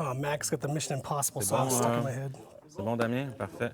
Oh, Max got the Mission Impossible C'est song bon, stuck in my head. C'est bon, Damien? Parfait.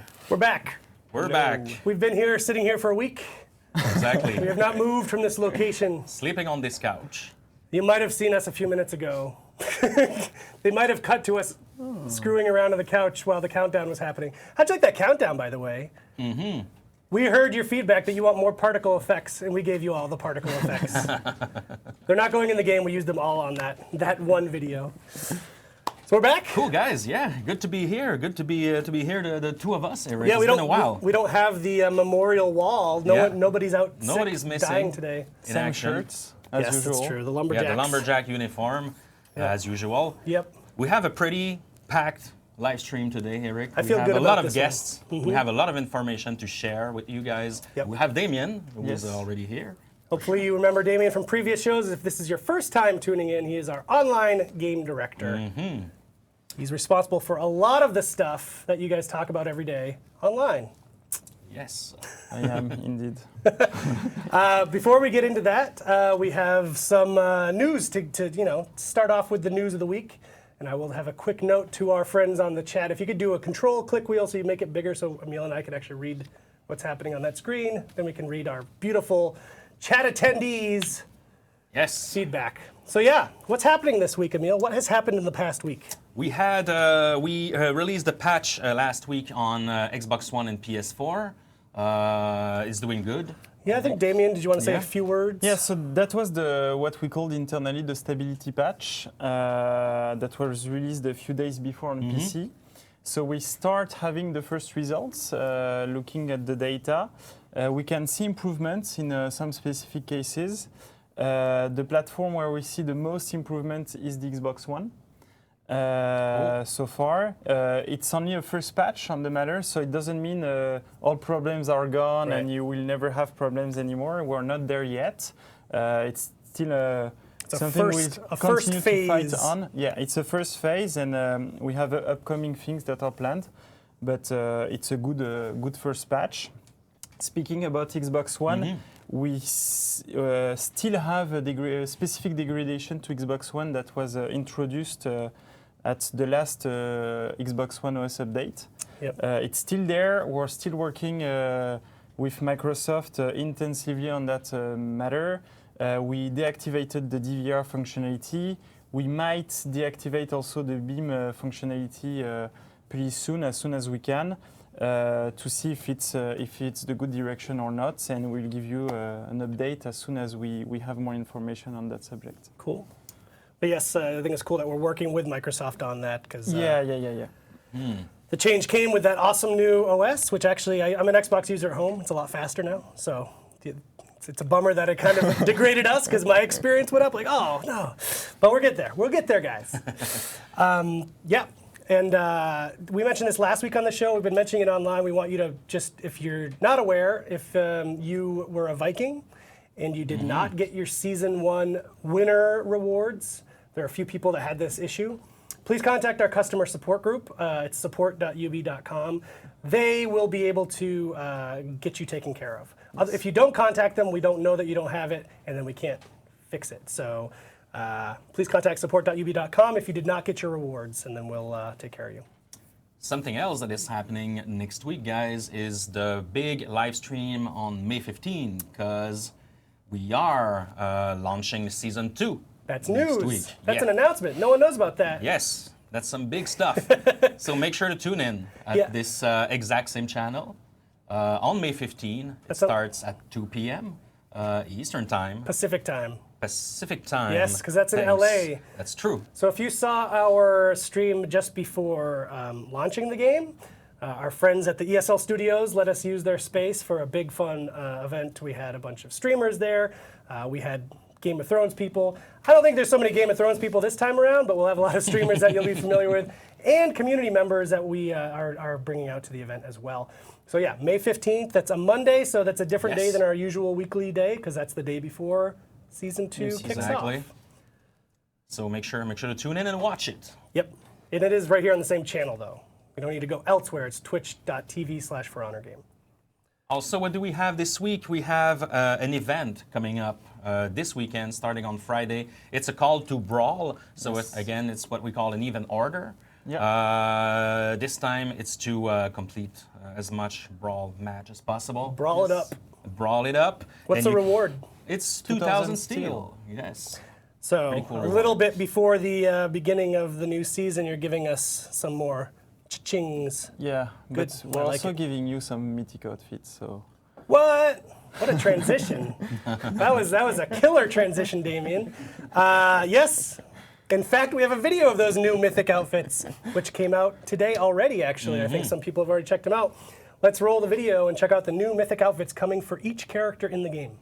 Hi. We're back. We're back. We've been here, sitting here for a week. Exactly. We have not moved from this location. Sleeping on this couch. You might have seen us a few minutes ago. They might have cut to us screwing around on the couch while the countdown was happening. How'd you like that countdown, by the way? Mm-hmm. We heard your feedback that you want more particle effects, and we gave you all the particle effects. They're not going in the game. We used them all on that one video. So we're back. Cool guys, yeah, good to be here. Good to be here, the two of us. Eric. Yeah, it's been a while. We don't have the memorial wall. Nobody's out. Nobody's sick, missing. dying today. In Same action. shirts, as Yes, usual. that's true. The lumberjacks. Yeah, the lumberjack uniform, as usual. Yep. We have a pretty packed live stream today, Eric. I feel we have good a about lot of this one. guests. We have a lot of information to share with you guys. Yep. We have Damien, who is Yes. already here. Hopefully you remember Damien from previous shows. If this is your first time tuning in, he is our online game director. Mm-hmm. He's responsible for a lot of the stuff that you guys talk about every day online. Yes. I am indeed. Before we get into that, we have some news to start off with the news of the week. And I will have a quick note to our friends on the chat. If you could do a control click wheel so you make it bigger so Emil and I can actually read what's happening on that screen, then we can read our beautiful chat attendees' Yes. feedback. So yeah, what's happening this week, Emil? What has happened in the past week? We had we released a patch last week on Xbox One and PS4. It's doing good. Yeah, I think Damien, did you want to say Yeah. a few words? Yeah, so that was what we called internally the stability patch that was released a few days before on PC. So we start having the first results, looking at the data. We can see improvements in some specific cases. The platform where we see the most improvement is the Xbox One. So far, it's only a first patch on the matter, so it doesn't mean all problems are gone and you will never have problems anymore. We're not there yet. It's still something we continue to fight on. Yeah, it's a first phase, and we have upcoming things that are planned, but it's a good first patch. Speaking about Xbox One, we still have a specific degradation to Xbox One that was introduced at the last Xbox One OS update. Yep. It's still there. We're still working with Microsoft intensively on that matter. We deactivated the DVR functionality. We might deactivate also the beam functionality pretty soon as we can, to see if it's the good direction or not, and we'll give you an update as soon as we have more information on that subject. Cool. But yes, I think it's cool that we're working with Microsoft on that because Yeah. the change came with that awesome new OS, which actually I'm an Xbox user at home. It's a lot faster now, so it's a bummer that it kind of degraded us because my experience went up. Like, oh no, but we'll get there. We'll get there, guys. Yeah. And we mentioned this last week on the show. We've been mentioning it online. We want you to just, if you're not aware, if you were a Viking and you did not get your Season 1 winner rewards, there are a few people that had this issue. Please contact our customer support group. It's support.ub.com. They will be able to get you taken care of. If you don't contact them, we don't know that you don't have it, and then we can't fix it. So please contact support.ub.com if you did not get your rewards, and then we'll take care of you. Something else that is happening next week, guys, is the big live stream on May 15, because we are launching Season 2. That's next news. week. That's an announcement. No one knows about that. Yes, that's some big stuff. So make sure to tune in at this exact same channel on May 15. It starts at 2 p.m. Eastern Time. Pacific time. Pacific Time. Yes, because that's in Thanks. LA. That's true. So if you saw our stream just before launching the game, our friends at the ESL Studios let us use their space for a big fun event. We had a bunch of streamers there. We had Game of Thrones people. I don't think there's so many Game of Thrones people this time around, but we'll have a lot of streamers that you'll be familiar with, and community members that we are bringing out to the event as well. So yeah, May 15th, that's a Monday, so that's a different day than our usual weekly day, because that's the day before Season 2 kicks off. So make sure to tune in and watch it. Yep, and it is right here on the same channel though. We don't need to go elsewhere. It's twitch.tv/ForHonorGame. Also, what do we have this week? We have an event coming up this weekend, starting on Friday. It's a call to brawl. So again, it's what we call an even order. Yeah. This time it's to complete as much brawl match as possible. Brawl it up. Brawl it up. What's the reward? It's 2,000 steel. Yes. So Pretty cool a reward. little bit before the beginning of the new season, you're giving us some more chings. Yeah, Good. but I we're like also it. giving you some mythic outfits. So What? What a transition. that was a killer transition, Damien. Yes. In fact, we have a video of those new mythic outfits, which came out today already, actually. I think some people have already checked them out. Let's roll the video and check out the new mythic outfits coming for each character in the game.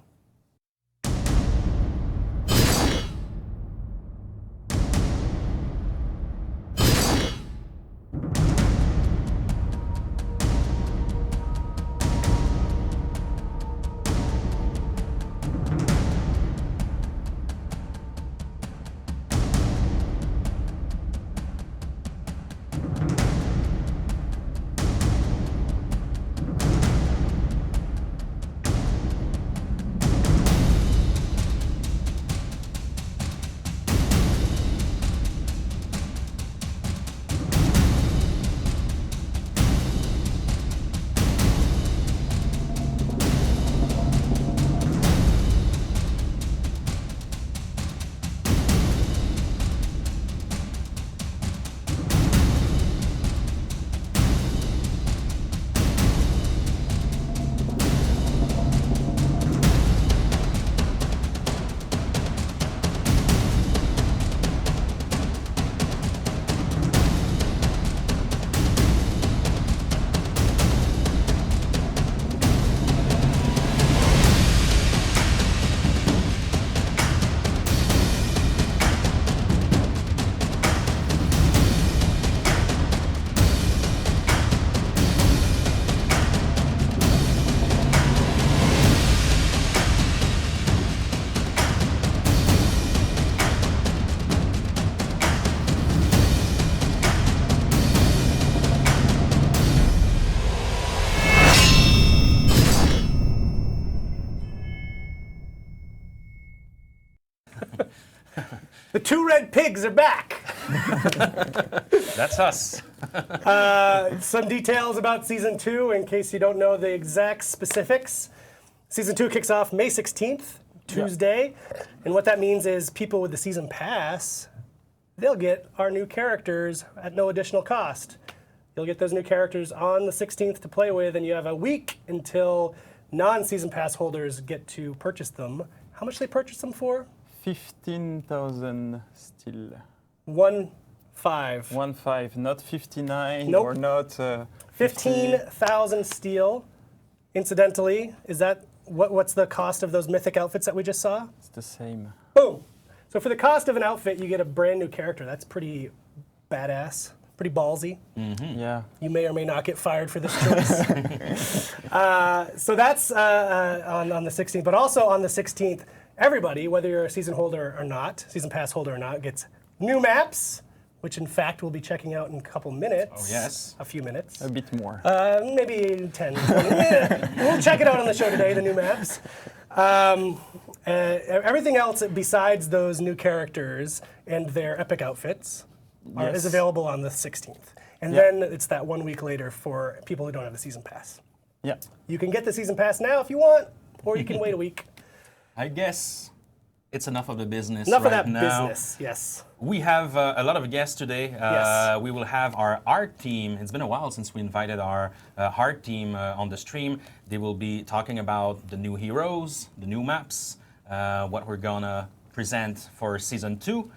The two red pigs are back. That's us. Some details about Season 2, in case you don't know the exact specifics. Season 2 kicks off May 16th, Tuesday. And what that means is people with the Season Pass, they'll get our new characters at no additional cost. You'll get those new characters on the 16th to play with, and you have a week until non-Season Pass holders get to purchase them. How much do they purchase them for? 15,000 steel. 1.5. 1.5, not 59 Nope. or not 15,000 steel. Incidentally, is that what's the cost of those mythic outfits that we just saw? It's the same. Boom. So for the cost of an outfit, you get a brand new character. That's pretty badass, pretty ballsy. Yeah. You may or may not get fired for this choice. So that's on the 16th. But also on the 16th, everybody, whether you're a season holder or not, season pass holder or not, gets new maps, which in fact we'll be checking out in a couple minutes. Oh, yes. A few minutes. A bit more. Maybe 10, 20. We'll check it out on the show today, the new maps. Everything else besides those new characters and their epic outfits is available on the 16th. And then it's that 1 week later for people who don't have the season pass. Yeah. You can get the season pass now if you want, or you can wait a week. I guess it's enough of the business Enough right of that now. business, yes. We have a lot of guests today. Yes. We will have our art team. It's been a while since we invited our art team on the stream. They will be talking about the new heroes, the new maps, what we're gonna present for season 2.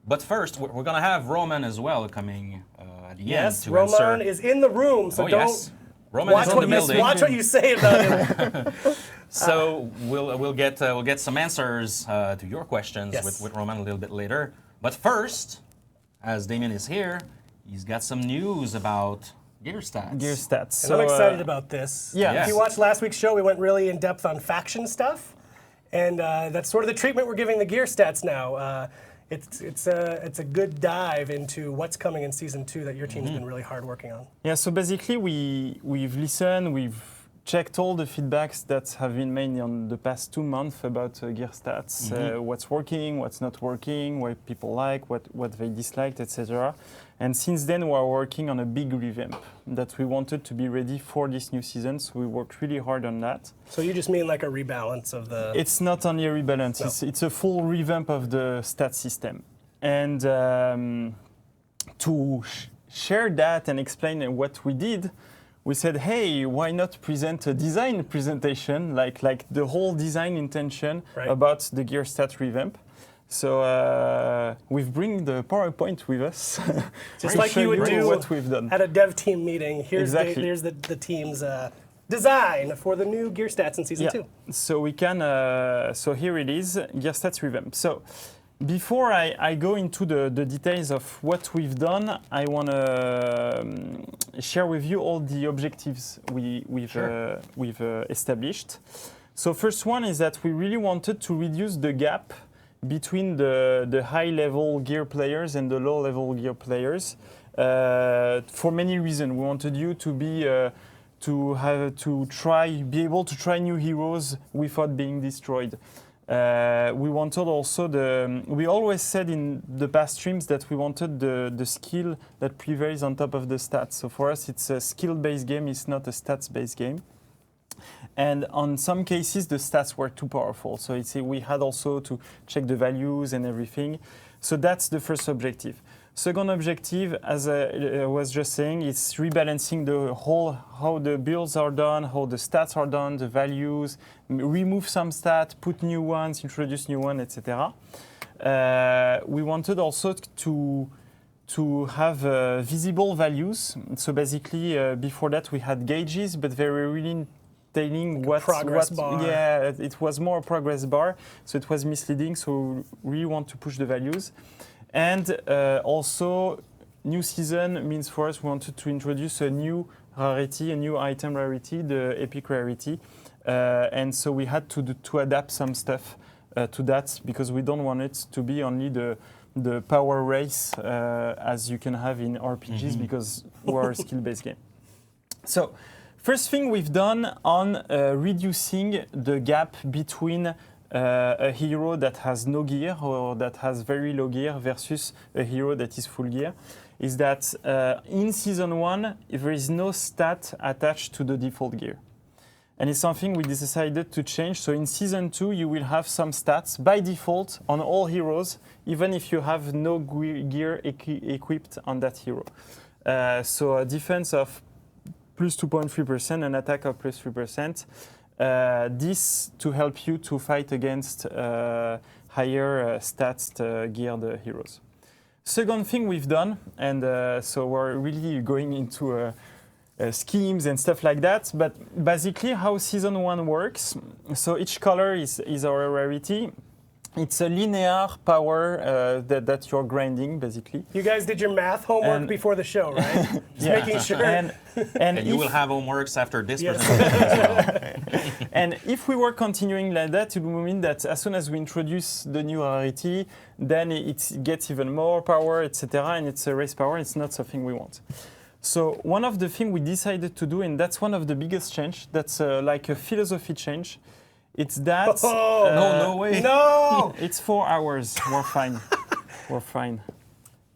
But first, we're gonna have Roman as well coming at the end Yes, to Roman answer. is in the room, so Oh, don't yes. Roman watch is in what, the you, building. watch what you say about him. So we'll get some answers to your questions Yes. with Roman a little bit later. But first, as Damien is here, he's got some news about gear stats. Gear stats. And I'm excited about this. yeah. If you watched last week's show, we went really in depth on faction stuff, and that's sort of the treatment we're giving the gear stats now. It's a good dive into what's coming in season 2 that your team's been really hard working on. Yeah, so basically we've listened, we've checked all the feedbacks that have been made on the past 2 months about gear stats, what's working, what's not working, what people like, what they disliked, etc. And since then, we are working on a big revamp that we wanted to be ready for this new season. So we worked really hard on that. So you just mean like a rebalance of the... It's not only a rebalance, No. it's a full revamp of the stat system. And to share that and explain what we did, we said, hey, why not present a design presentation, like the whole design intention about the gear stat revamp. So we've bring the PowerPoint with us. Just like you would do what we've done. at a dev team meeting. Here's Exactly. here's the team's design for the new gear stats in season 2. So we can, so here it is, gear stats revamp. So before I go into the details of what we've done, I want to share with you all the objectives we've established. So first one is that we really wanted to reduce the gap between the high-level gear players and the low-level gear players for many reasons. We wanted you to be be able to try new heroes without being destroyed. We wanted also we always said in the past streams that we wanted the skill that prevails on top of the stats. So for us, it's a skill-based game, it's not a stats-based game. And on some cases, the stats were too powerful. So we had also to check the values and everything. So that's the first objective. Second objective, as I was just saying, is rebalancing the whole, how the builds are done, how the stats are done, the values, remove some stats, put new ones, introduce new ones, etc. We wanted also to have visible values. So basically, before that, we had gauges, but they were really telling progress bar. Yeah, it was more a progress bar, so it was misleading. So we really want to push the values, and also new season means for us we wanted to introduce a new rarity, a new item rarity, the epic rarity, and so we had to adapt some stuff to that because we don't want it to be only the power race as you can have in RPGs because we're a skill-based game. So. First thing we've done on reducing the gap between a hero that has no gear or that has very low gear versus a hero that is full gear is that in Season 1, there is no stat attached to the default gear. And it's something we decided to change. So in Season 2, you will have some stats by default on all heroes, even if you have no gear equipped on that hero. So a defense of plus 2.3%, an attack of plus 3%. This to help you to fight against higher stats geared heroes. Second thing we've done, and so we're really going into schemes and stuff like that, but basically how Season 1 works, so each color is our rarity. It's a linear power that you're grinding, basically. You guys did your math homework before the show, right? Just making sure. And you will have homeworks after this Yes. presentation as well. And if we were continuing like that, it would mean that as soon as we introduce the new rarity, then it gets even more power, etc. And it's a race power. It's not something we want. So one of the things we decided to do, and that's one of the biggest change, that's like a philosophy change, it's that... No way. No! It's 4 hours. We're fine. We're fine.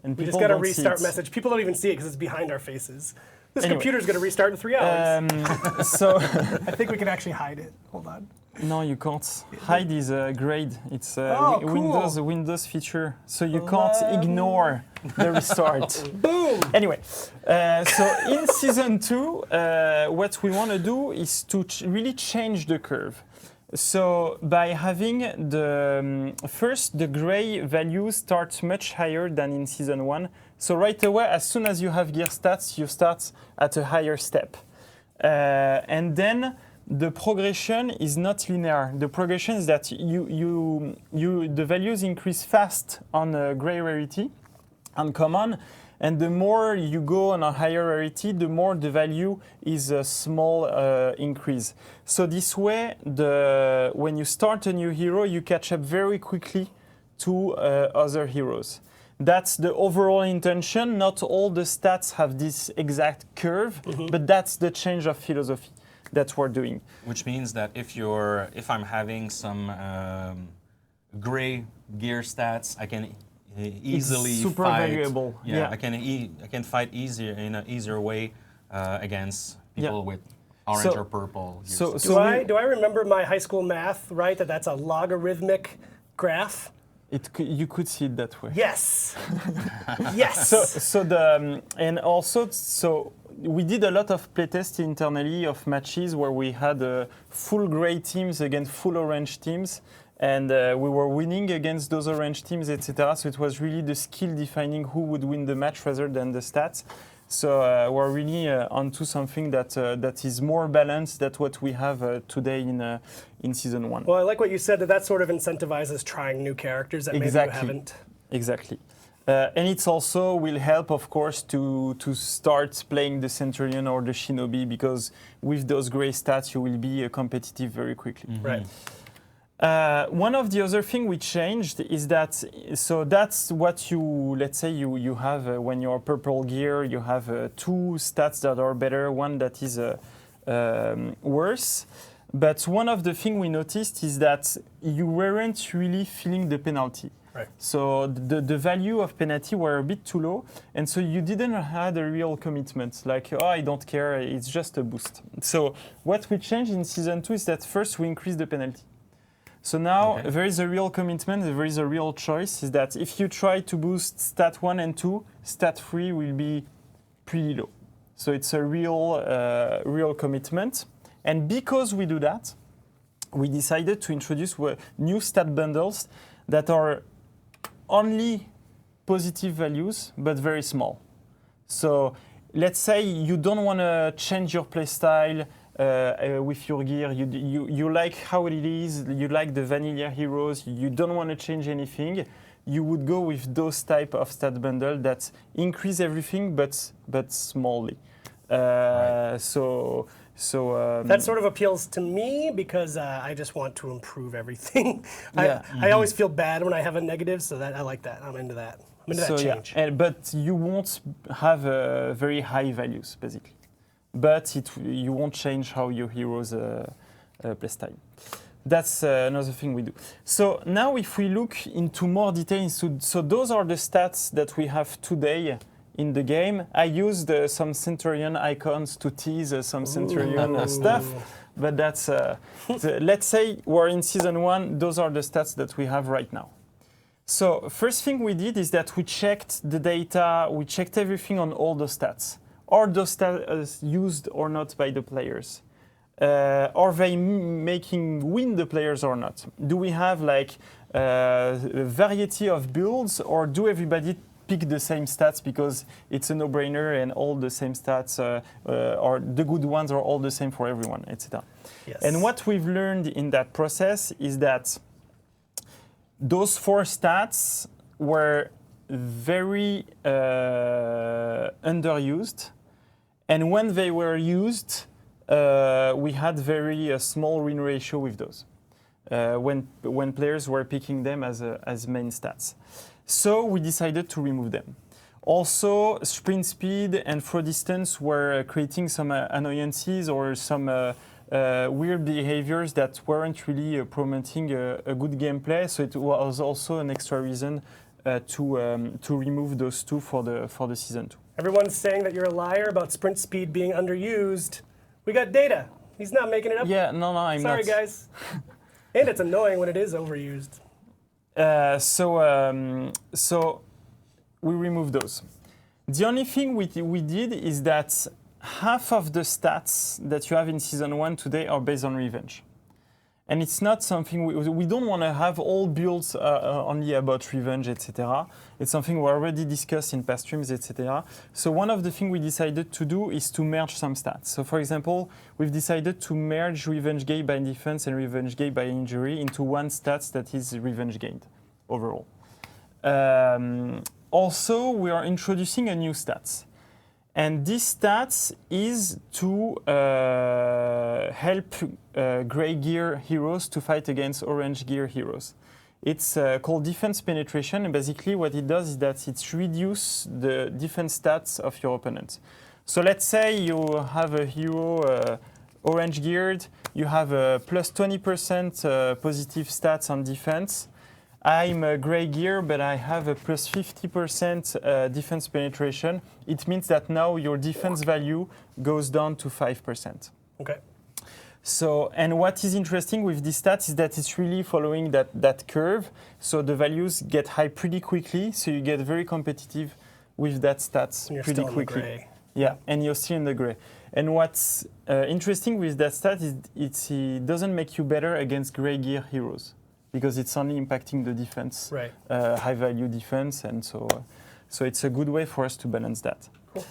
And We just people got a don't see restart it. message. People don't even see it because it's behind our faces. This Anyway. computer's going to restart in 3 hours. So I think we can actually hide it. Hold on. no, you can't. Hide is a grade. It's a Oh, cool. Windows feature. So you can't ignore the restart. Boom! Anyway, so in Season 2, what we want to do is to really change the curve. So by having first the gray values start much higher than in Season 1. So right away, as soon as you have gear stats, you start at a higher step. And then the progression is not linear. The progression is that the values increase fast on gray rarity, on common, and the more you go on a higher rarity, the more the value is a small increase. So this way, when you start a new hero, you catch up very quickly to other heroes. That's the overall intention. Not all the stats have this exact curve, but that's the change of philosophy that we're doing. Which means that if I'm having some gray gear stats, I can easily super fight. valuable. Yeah, I can fight easier in an easier way against people with orange So- or purple. So, Do I remember my high school math right? That's a logarithmic graph. you could see it that way. Yes. Yes. And also we did a lot of playtests internally of matches where we had full gray teams against full orange teams, and we were winning against those orange teams, etc. So it was really the skill defining who would win the match rather than the stats. So we're really onto something that is more balanced than what we have today in season 1. Well, I like what you said, that sort of incentivizes trying new characters that maybe you haven't. Exactly. And it also will help, of course, to start playing the Centurion or the Shinobi, because with those gray stats, you will be competitive very quickly. Right. One of the other thing we changed is that, so that's what let's say you have when you're purple gear, you have 2 stats that are better, one that is worse. But one of the things we noticed is that you weren't really feeling the penalty. Right. So the value of penalty were a bit too low, and so you didn't have a real commitment, like, oh, I don't care, it's just a boost. So what we changed in season 2 is that first we increased the penalty. So now there is a real commitment, there is a real choice, is that if you try to boost stat 1 and 2, stat 3 will be pretty low. So it's a real commitment. And because we do that, we decided to introduce new stat bundles that are only positive values, but very small. So let's say you don't want to change your playstyle with your gear, you like how it is, you like the vanilla heroes, you don't want to change anything, you would go with those type of stat bundle that increase everything but smallly. That sort of appeals to me because I just want to improve everything. I always feel bad when I have a negative, so that I like that. I'm into that. I'm into that change. Yeah. But you won't have very high values, basically. But you won't change how your heroes play style. That's another thing we do. So now if we look into more details, so those are the stats that we have today in the game. I used some Centurion icons to tease some Centurion stuff, but that's, let's say we're in season 1, those are the stats that we have right now. So first thing we did is that we checked the data, we checked everything on all the stats. Are those stats used or not by the players? Are they making win the players or not? Do we have like a variety of builds, or do everybody pick the same stats because it's a no-brainer and all the same stats or the good ones are all the same for everyone, etc. Yes. And what we've learned in that process is that those 4 stats were very underused, and when they were used, we had very small win ratio with those when players were picking them as main stats. So we decided to remove them. Also, sprint speed and throw distance were creating some annoyances or some weird behaviors that weren't really promoting a good gameplay. So it was also an extra reason to remove those 2 for the season 2. Everyone's saying that you're a liar about sprint speed being underused. We got data. He's not making it up. Yeah, no, I'm Sorry, not. guys. And it's annoying when it is overused. So we removed those. The only thing we did is that half of the stats that you have in season 1 today are based on revenge. And it's not something we don't want to have all builds only about revenge, etc. It's something we already discussed in past streams, etc. So one of the things we decided to do is to merge some stats. So for example, we've decided to merge revenge gain by defense and revenge gain by injury into one stats that is revenge gained overall. Also, we are introducing a new stats. And this stats is to help gray gear heroes to fight against orange gear heroes. It's called defense penetration, and basically what it does is that it reduces the defense stats of your opponent. So let's say you have a hero orange geared, you have a plus 20% positive stats on defense. I'm a gray gear, but I have a plus 50% defense penetration. It means that now your defense value goes down to 5%. Okay. So, and what is interesting with this stat is that it's really following that curve. So the values get high pretty quickly. So you get very competitive with that stats You're pretty still quickly. in the gray. Yeah, and you're still in the gray. And what's interesting with that stat is it doesn't make you better against gray gear heroes because it's only impacting the defense, Right. high value defense, and so it's a good way for us to balance that. Cool.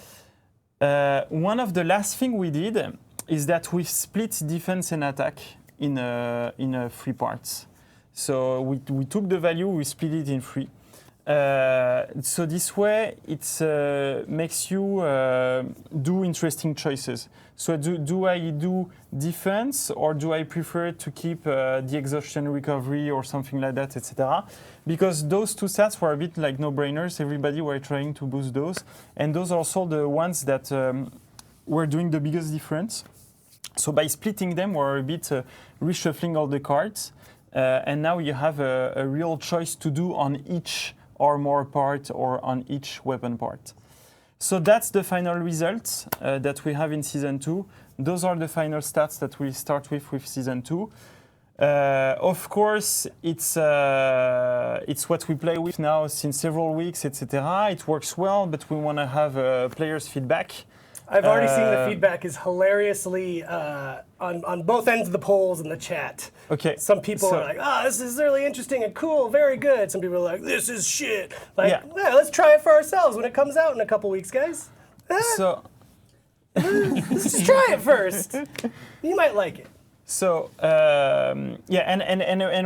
One of the last thing we did is that we split defense and attack in 3 parts. So we took the value, we split it in 3. So this way, it makes you do interesting choices. So do I do defense, or do I prefer to keep the exhaustion recovery or something like that, etc. Because those 2 stats were a bit like no-brainers. Everybody were trying to boost those, and those are also the ones that were doing the biggest difference. So by splitting them, we're a bit reshuffling all the cards, and now you have a real choice to do on each armor part or on each weapon part. So that's the final result that we have in Season 2. Those are the final stats that we start with Season 2. Of course, it's what we play with now since several weeks, etc. It works well, but we want to have players' feedback. I've already seen the feedback is hilariously on both ends of the polls in the chat. Okay. Some people are like, this is really interesting and cool, very good. Some people are like, this is shit. Like, yeah, let's try it for ourselves when it comes out in a couple weeks, guys. So let's just try it first. You might like it. So and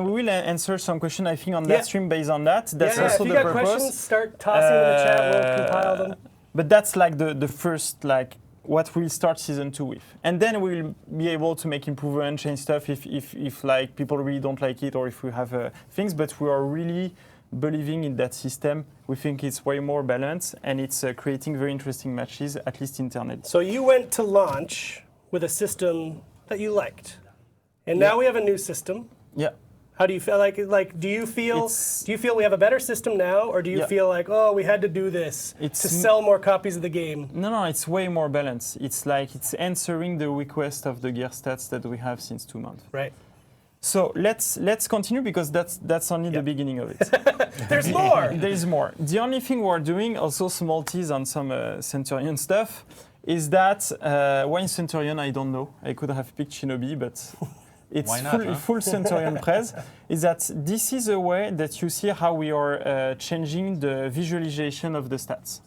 we will answer some questions, I think, on that stream based on that. That's also the purpose. If you got questions, start tossing them in the chat. We'll compile them. But that's like the first, like, what we'll start Season 2 with. And then we'll be able to make improvement, change stuff if like people really don't like it, or if we have things. But we are really believing in that system. We think it's way more balanced, and it's creating very interesting matches, at least internally. So you went to launch with a system that you liked. And now we have a new system. Yeah. How do you feel? Do you feel we have a better system now, or do you feel like, oh, we had to do this to sell more copies of the game? No, it's way more balanced. It's like it's answering the request of the gear stats that we have since 2 months. Right. So let's continue, because that's only the beginning of it. There's more. There is more. The only thing we're doing, also small tease on some Centurion stuff, is that why in Centurion, I don't know. I could have picked Shinobi, but it's full Centurion press, is that this is a way that you see how we are changing the visualization of the stats.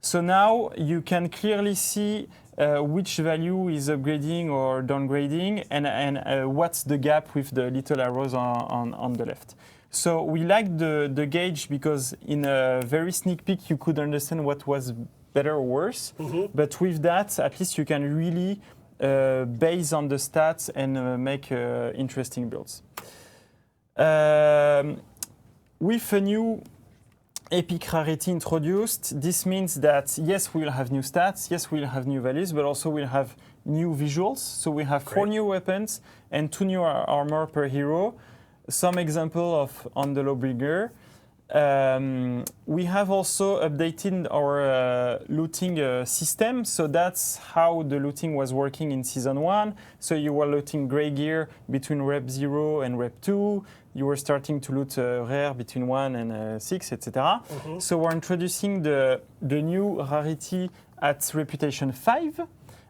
So now you can clearly see which value is upgrading or downgrading, and what's the gap with the little arrows on the left. So we like the gauge, because in a very sneak peek you could understand what was better or worse. Mm-hmm. But with that, at least you can really base on the stats and make interesting builds. With a new epic rarity introduced, this means that yes, we'll have new stats, yes, we'll have new values, but also we'll have new visuals. So we have 4 new weapons and 2 new armor per hero. Some example of on the Lawbringer. We have also updated our looting system. So that's how the looting was working in Season 1. So you were looting gray gear between Rep 0 and Rep 2. You were starting to loot rare between 1 and 6, etc. Mm-hmm. So we're introducing the new rarity at Reputation 5.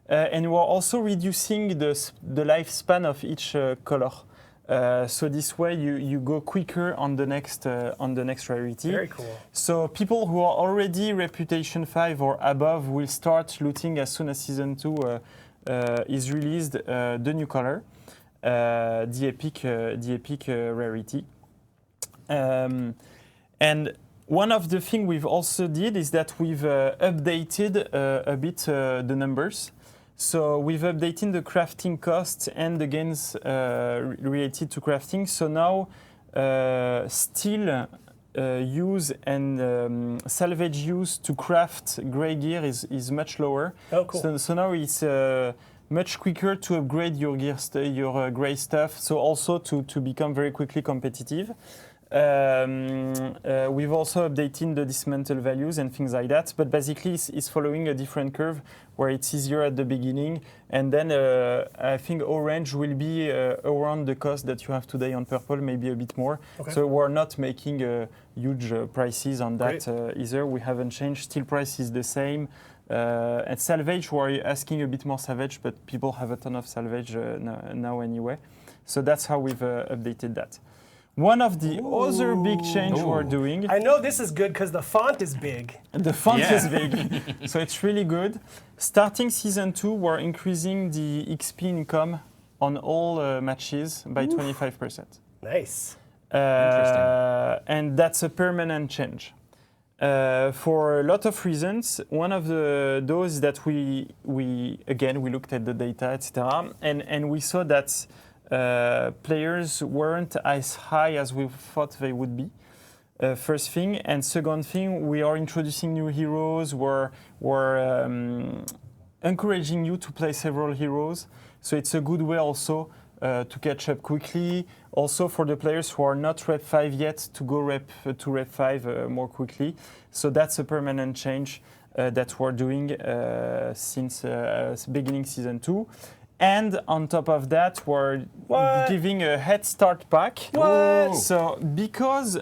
And we're also reducing the lifespan of each color. So this way you go quicker on the next rarity. Very cool. So people who are already Reputation 5 or above will start looting as soon as Season 2 is released, the new color, the epic rarity. And one of the things we've also did is that we've updated a bit the numbers. So we've updated the crafting costs and the gains related to crafting. So now steel use and salvage use to craft gray gear is much lower. Oh, cool. So now it's much quicker to upgrade your gear, your gray stuff. So also to become very quickly competitive. We've also updated the dismantle values and things like that, but basically it's following a different curve where it's easier at the beginning, and then I think orange will be around the cost that you have today on purple, maybe a bit more. Okay. So we're not making huge prices on that either. We haven't changed. Steel price is the same. At salvage, we're asking a bit more salvage, but people have a ton of salvage now anyway. So that's how we've updated that. One of the other big change we're doing. I know this is good because the font is big. The font is big, so it's really good. Starting season 2, we're increasing the XP income on all matches by 25%. Nice. And that's a permanent change. For a lot of reasons. One of those that we looked at the data, etc., and we saw that players weren't as high as we thought they would be. First thing, and second thing, we are introducing new heroes. We're encouraging you to play several heroes, so it's a good way also to catch up quickly. Also for the players who are not rep 5 yet to go rep 5 more quickly. So that's a permanent change that we're doing since beginning season 2. And on top of that, we're giving a head start pack. What? So because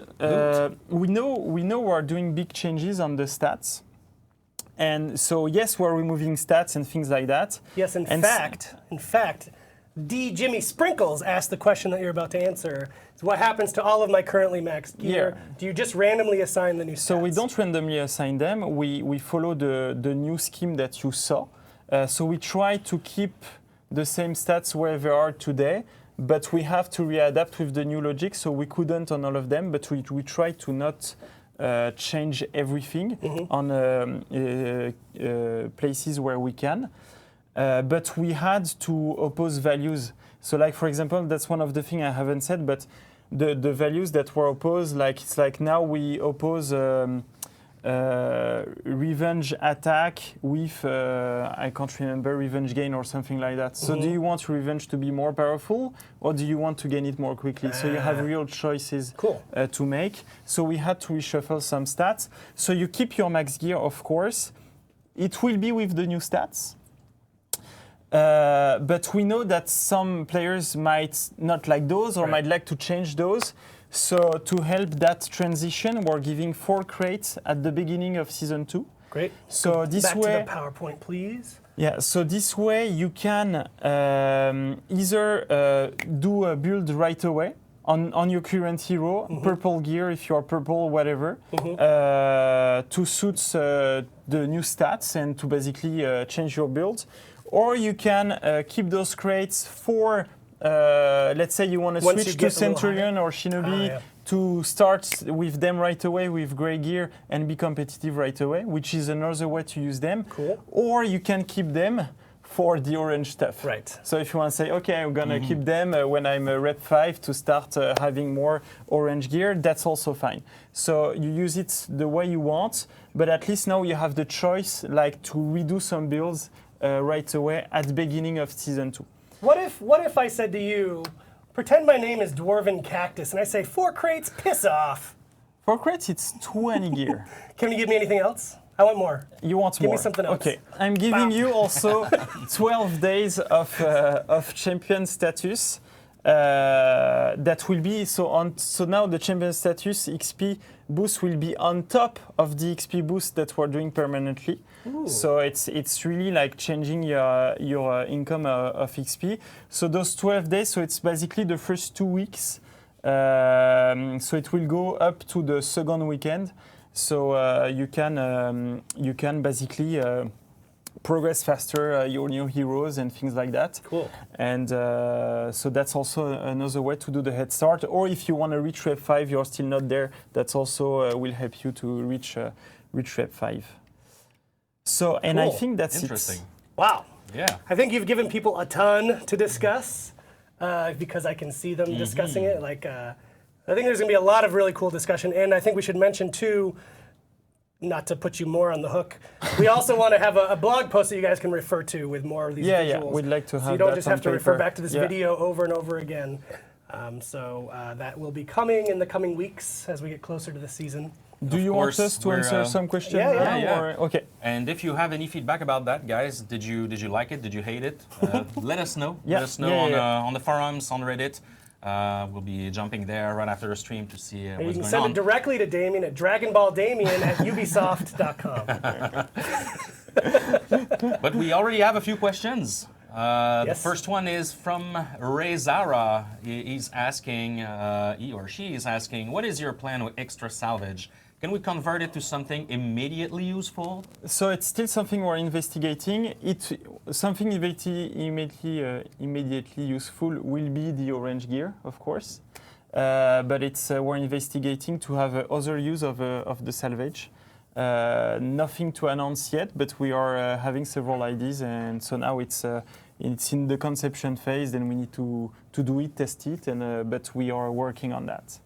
we know we're doing big changes on the stats. And so yes, we're removing stats and things like that. Yes, in fact, D. Jimmy Sprinkles asked the question that you're about to answer. So what happens to all of my currently maxed gear? Yeah. Do you just randomly assign the new stats? So we don't randomly assign them. We follow the new scheme that you saw. So we try to keep the same stats where they are today, but we have to readapt with the new logic. So we couldn't on all of them, but we try to not change everything on places where we can. But we had to oppose values. So like, for example, that's one of the things I haven't said, but the values that were opposed, like it's like now we oppose revenge attack with, I can't remember, revenge gain or something like that. So do you want revenge to be more powerful or do you want to gain it more quickly? So you have real choices to make. So we had to reshuffle some stats. So you keep your max gear, of course. It will be with the new stats. But we know that some players might not like those or might like to change those. So to help that transition, we're giving 4 crates at the beginning of season 2. Great. So this Back way, to the PowerPoint, please. Yeah. So this way you can either do a build right away on your current hero, purple gear if you are purple, whatever, to suit the new stats and to basically change your build. Or you can keep those crates for, let's say you want to switch to Centurion or Shinobi to start with them right away with gray gear and be competitive right away, which is another way to use them. Cool. Or you can keep them for the orange stuff. Right. So if you want to say, okay, I'm going to keep them when I'm rep 5 to start having more orange gear, that's also fine. So you use it the way you want, but at least now you have the choice like to redo some builds right away at the beginning of season 2. What if I said to you, pretend my name is Dwarven Cactus, and I say 4 crates, piss off. 4 crates, it's 20 gear. Can you give me anything else? I want more. You want more? Give me something else. Okay, I'm giving you also 12 days of champion status. That will be so now the champion status XP boost will be on top of the XP boost that we're doing permanently. Ooh. So it's really like changing your income of XP. So those 12 days, so it's basically the first 2 weeks. So it will go up to the second weekend. So you can basically progress faster your new heroes and things like that. Cool. And so that's also another way to do the head start. Or if you want to reach rep 5, you're still not there, that's also will help you to reach rep 5. So, and I think that's interesting. Wow. Yeah. I think you've given people a ton to discuss because I can see them discussing it. Like, I think there's going to be a lot of really cool discussion. And I think we should mention, too, not to put you more on the hook, we also want to have a blog post that you guys can refer to with more of these visuals. Yeah, we'd like to have that. So you don't just have to refer paper. back to this video over and over again. That will be coming in the coming weeks as we get closer to the season. Do you want course, us to answer some questions yeah, now? yeah. Or? Okay. And if you have any feedback about that, guys, did you like it? Did you hate it? Let us know. Yeah. Let us know on the forums, on Reddit. We'll be jumping there right after the stream to see You what's can going send on. it directly to Damien at dragonballdamien@ubisoft.com. But we already have a few questions. The Yes. first one is from Rezara. He's asking, he or she is asking, what is your plan with extra salvage? Can we convert it to something immediately useful? So it's still something we're investigating. Something immediately useful will be the orange gear, of course. But we're investigating to have other use of the salvage. Nothing to announce yet, but we are having several ideas, and so now it's in the conception phase. Then we need to do it, test it, but we are working on that.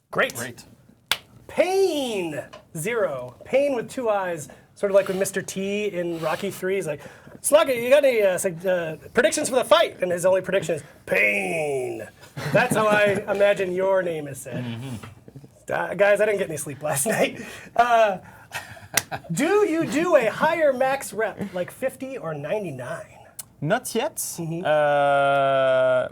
Great. Pain! 0. Pain with 2 eyes. Sort of like with Mr. T in Rocky 3. He's like, Sluggy, you got any predictions for the fight? And his only prediction is, pain. That's how I imagine your name is said. Guys, I didn't get any sleep last night. Do you do a higher max rep, like 50 or 99? Not yet.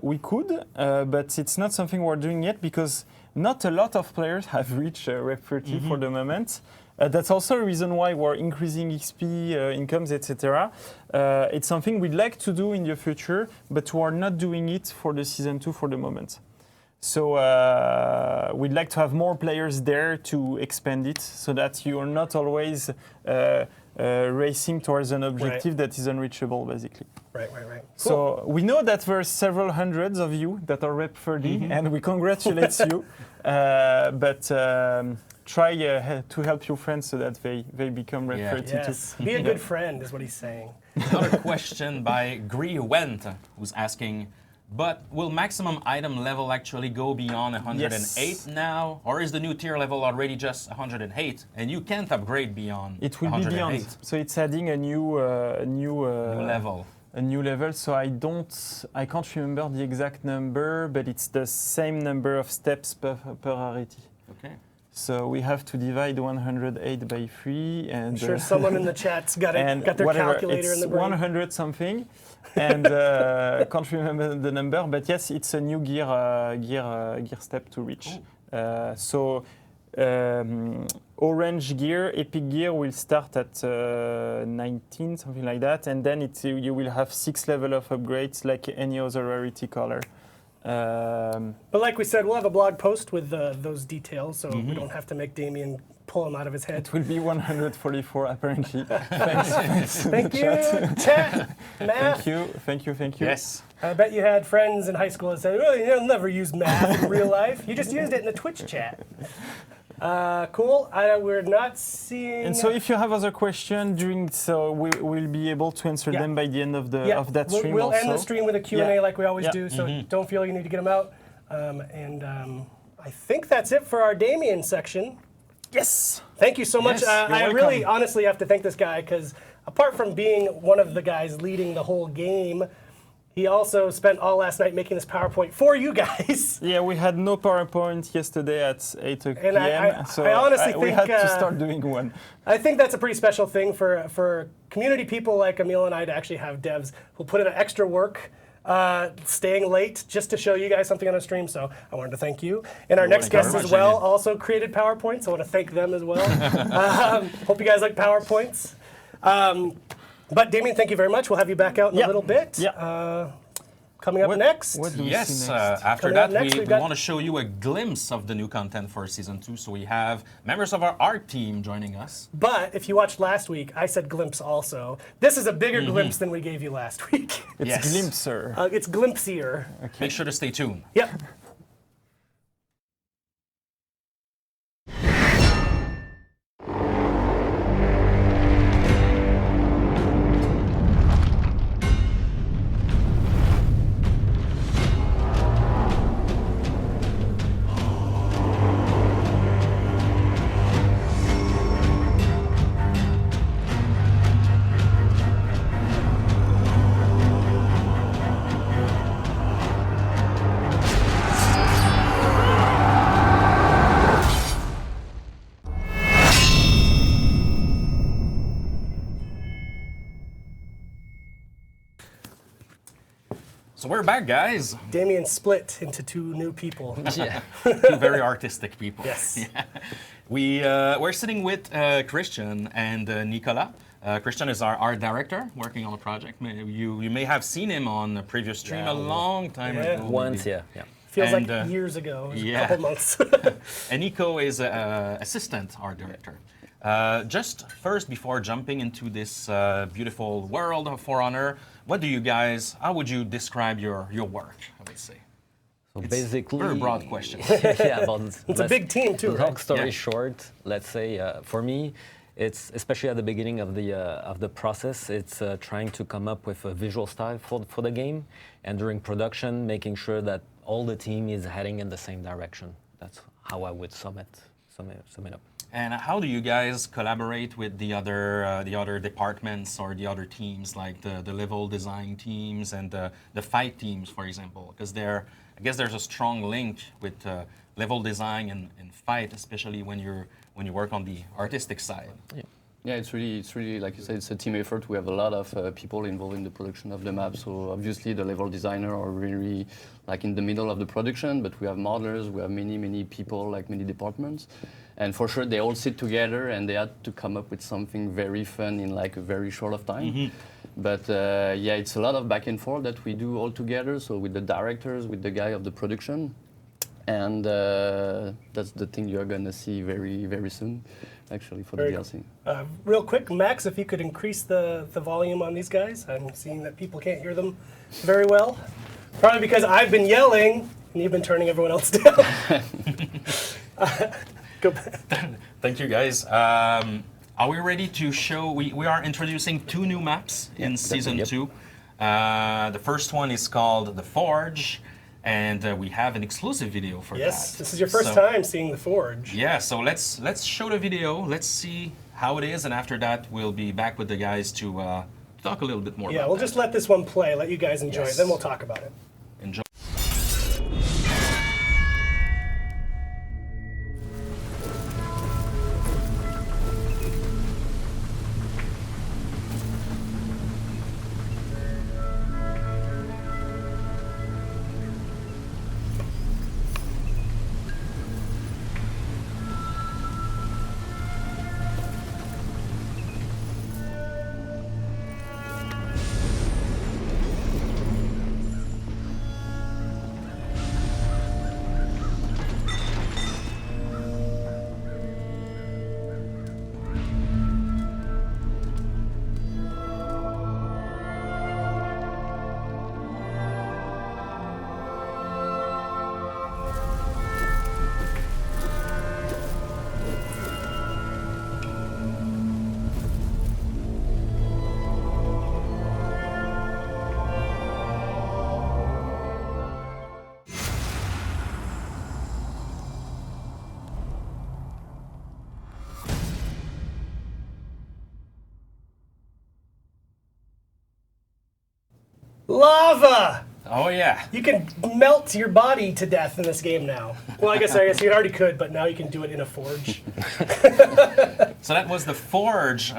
We could, but it's not something we're doing yet because not a lot of players have reached rep 30 for the moment. That's also a reason why we're increasing XP, incomes, etc. It's something we'd like to do in the future, but we're not doing it for the season 2 for the moment. So we'd like to have more players there to expand it so that you're not always racing towards an objective that is unreachable, basically. Right. Cool. So we know that there's several hundreds of you that are rep 30, and we congratulate you. But try to help your friends so that they become rep 30 Yes. too. Be a good friend is what he's saying. Another question by Gree Went, who's asking, but will maximum item level actually go beyond 108 now? Or is the new tier level already just 108 and you can't upgrade beyond It will 108? be beyond. So it's adding a new level. A new level. So I can't remember the exact number, but it's the same number of steps per rarity. Okay. So we have to divide 108 by 3, and I'm sure someone in the chat's got their calculator in the brain. 100 something, and can't remember the number. But yes, it's a new gear step to reach. Orange gear, epic gear will start at 19, something like that, and then you will have 6 level of upgrades like any other rarity color. But like we said, we'll have a blog post with those details, so we don't have to make Damien pull them out of his head. It will be 144 apparently. Thanks. Thank you, chat, math. Thank you. Yes. I bet you had friends in high school that said, "Oh, you'll never use math in real life. You just used it in the Twitch chat." Cool. We're not seeing. And so, if you have other questions we'll be able to answer them by the end of that stream. We'll end the stream with a Q&A like we always do. So don't feel you need to get them out. I think that's it for our Damien section. Yes. Thank you so much. Yes, you're I welcome. really, honestly, have to thank this guy because apart from being one of the guys leading the whole game, he also spent all last night making this PowerPoint for you guys. Yeah, we had no PowerPoint yesterday at 8 p.m. I honestly think we had to start doing one. I think that's a pretty special thing for community people like Emil and I to actually have devs who put in extra work, staying late just to show you guys something on a stream. So I wanted to thank you. And our next guest as well also created PowerPoints. I want to thank them as well. Hope you guys like PowerPoints. But Damien, thank you very much. We'll have you back out in a little bit. Coming up next. What do we see next? After Coming up that, next, we we've got- want to show you a glimpse of the new content for Season 2. So we have members of our art team joining us. But if you watched last week, I said glimpse also. This is a bigger glimpse than we gave you last week. It's Yes. Glimpser. It's glimpsier. Make sure to stay tuned. Yep. So we're back, guys. Damien split into two new people. Yeah. Two very artistic people. Yes. Yeah. We're sitting with Christian and Nicolas. Christian is our art director working on a project. You may have seen him on a previous stream a long time ago. Once, yeah. Feels And, like years ago. It was yeah. a couple months. And Nico is assistant art director. Just first, before jumping into this beautiful world of For Honor, how would you describe your work, I would say? So It's basically, very broad question. yeah, but It's a big team too, long right? story Yeah. short, let's say for me, it's especially at the beginning of the process. It's trying to come up with a visual style for the game, and during production, making sure that all the team is heading in the same direction. That's how I would sum it up. And how do you guys collaborate with the other departments or the other teams, like the level design teams and the fight teams, for example? Because I guess there's a strong link with level design and fight, especially when you work on the artistic side. Yeah, it's really like you said, it's a team effort. We have a lot of people involved in the production of the map. So obviously the level designer are really like in the middle of the production, but we have modelers, we have many people, like many departments. And for sure they all sit together and they had to come up with something very fun in like a very short of time. Mm-hmm. But yeah, it's a lot of back and forth that we do all together. So with the directors, with the guy of the production. And that's the thing you're gonna see very soon, actually, for the Very DLC. Real quick, Max, if you could increase the volume on these guys. I'm seeing that people can't hear them very well. Probably because I've been yelling and you've been turning everyone else down. Go back. Thank you, guys. Are we ready to show? We are introducing two new maps in Season 2. The first one is called The Forge, and we have an exclusive video for that. Yes, this is your first time seeing the Forge. Yeah, so let's show the video. Let's see how it is, and after that, we'll be back with the guys to talk a little bit more Yeah, about we'll that. just let this one play, let you guys enjoy Yes. it, then we'll talk about it. Enjoy. Lava! Oh yeah. You can melt your body to death in this game now. Well, I guess you already could, but now you can do it in a forge. So that was the Forge.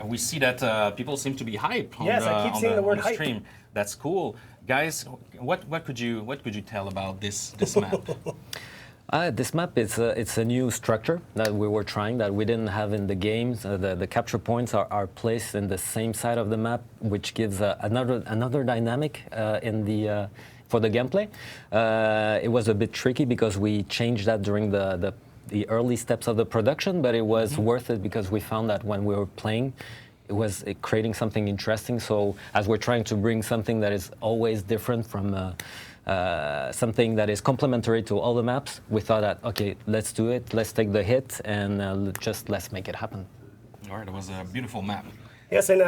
We see that people seem to be hyped on Yes, I keep seeing the word on hype. stream. That's cool, guys. What could you tell about this map? This map it's a new structure that we were trying that we didn't have in the games. The capture points are placed in the same side of the map, which gives another dynamic for the gameplay. It was a bit tricky because we changed that during the early steps of the production, but it was worth it because we found that when we were playing, it was creating something interesting. So as we're trying to bring something that is always different from something that is complementary to all the maps, we thought that, okay, let's do it, let's take the hit, and let's make it happen. All right, it was a beautiful map. Yes, and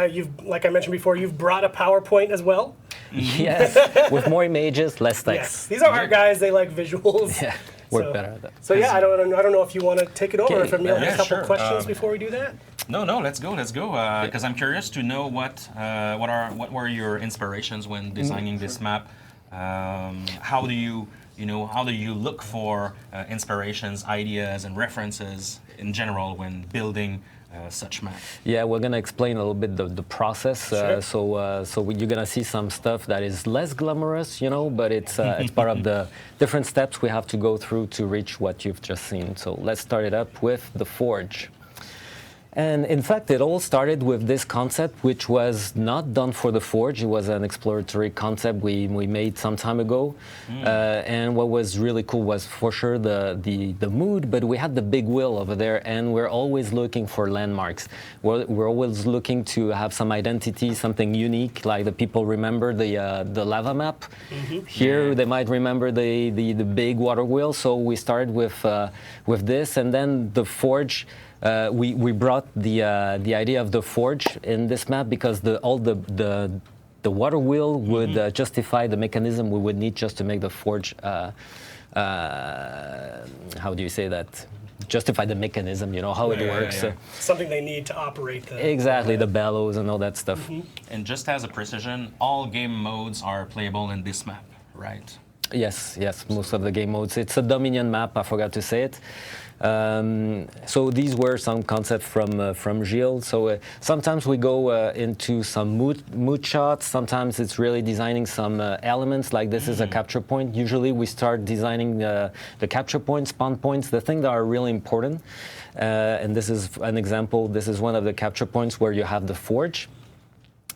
like I mentioned before, you've brought a PowerPoint as well. Yes, with more images, less Yes, text. these are art guys, they like visuals. Yeah, work better at that. So yeah, I don't know if you want to take it over, Okay, if Emil has yeah, a couple sure. questions before we do that. No, let's go. Because I'm curious to know what were your inspirations when designing this map. How do you look for inspirations, ideas, and references in general when building such map? Yeah, we're gonna explain a little bit the process. Sure. You're gonna see some stuff that is less glamorous, you know, but it's part of the different steps we have to go through to reach what you've just seen. So let's start it up with the forge. And in fact, it all started with this concept, which was not done for the Forge. It was an exploratory concept we made some time ago. And what was really cool was for sure the mood, but we had the big wheel over there, and we're always looking for landmarks. We're always looking to have some identity, something unique, like the people remember the lava map. Here, they might remember the big water wheel. So we started with this, and then the Forge. We brought the idea of the forge in this map because all the water wheel would justify the mechanism we would need just to make the forge. How do you say that? Justify the mechanism, you know how it works. Something they need to operate the. Exactly, the bellows and all that stuff. And just as a precision, all game modes are playable in this map, right? Yes, most of the game modes. It's a Dominion map. I forgot to say it. So these were some concepts from Gilles. So sometimes we go into some mood shots. Sometimes it's really designing some elements. Like this is a capture point. Usually we start designing the capture points, spawn points, the things that are really important. And this is an example. This is one of the capture points where you have the forge.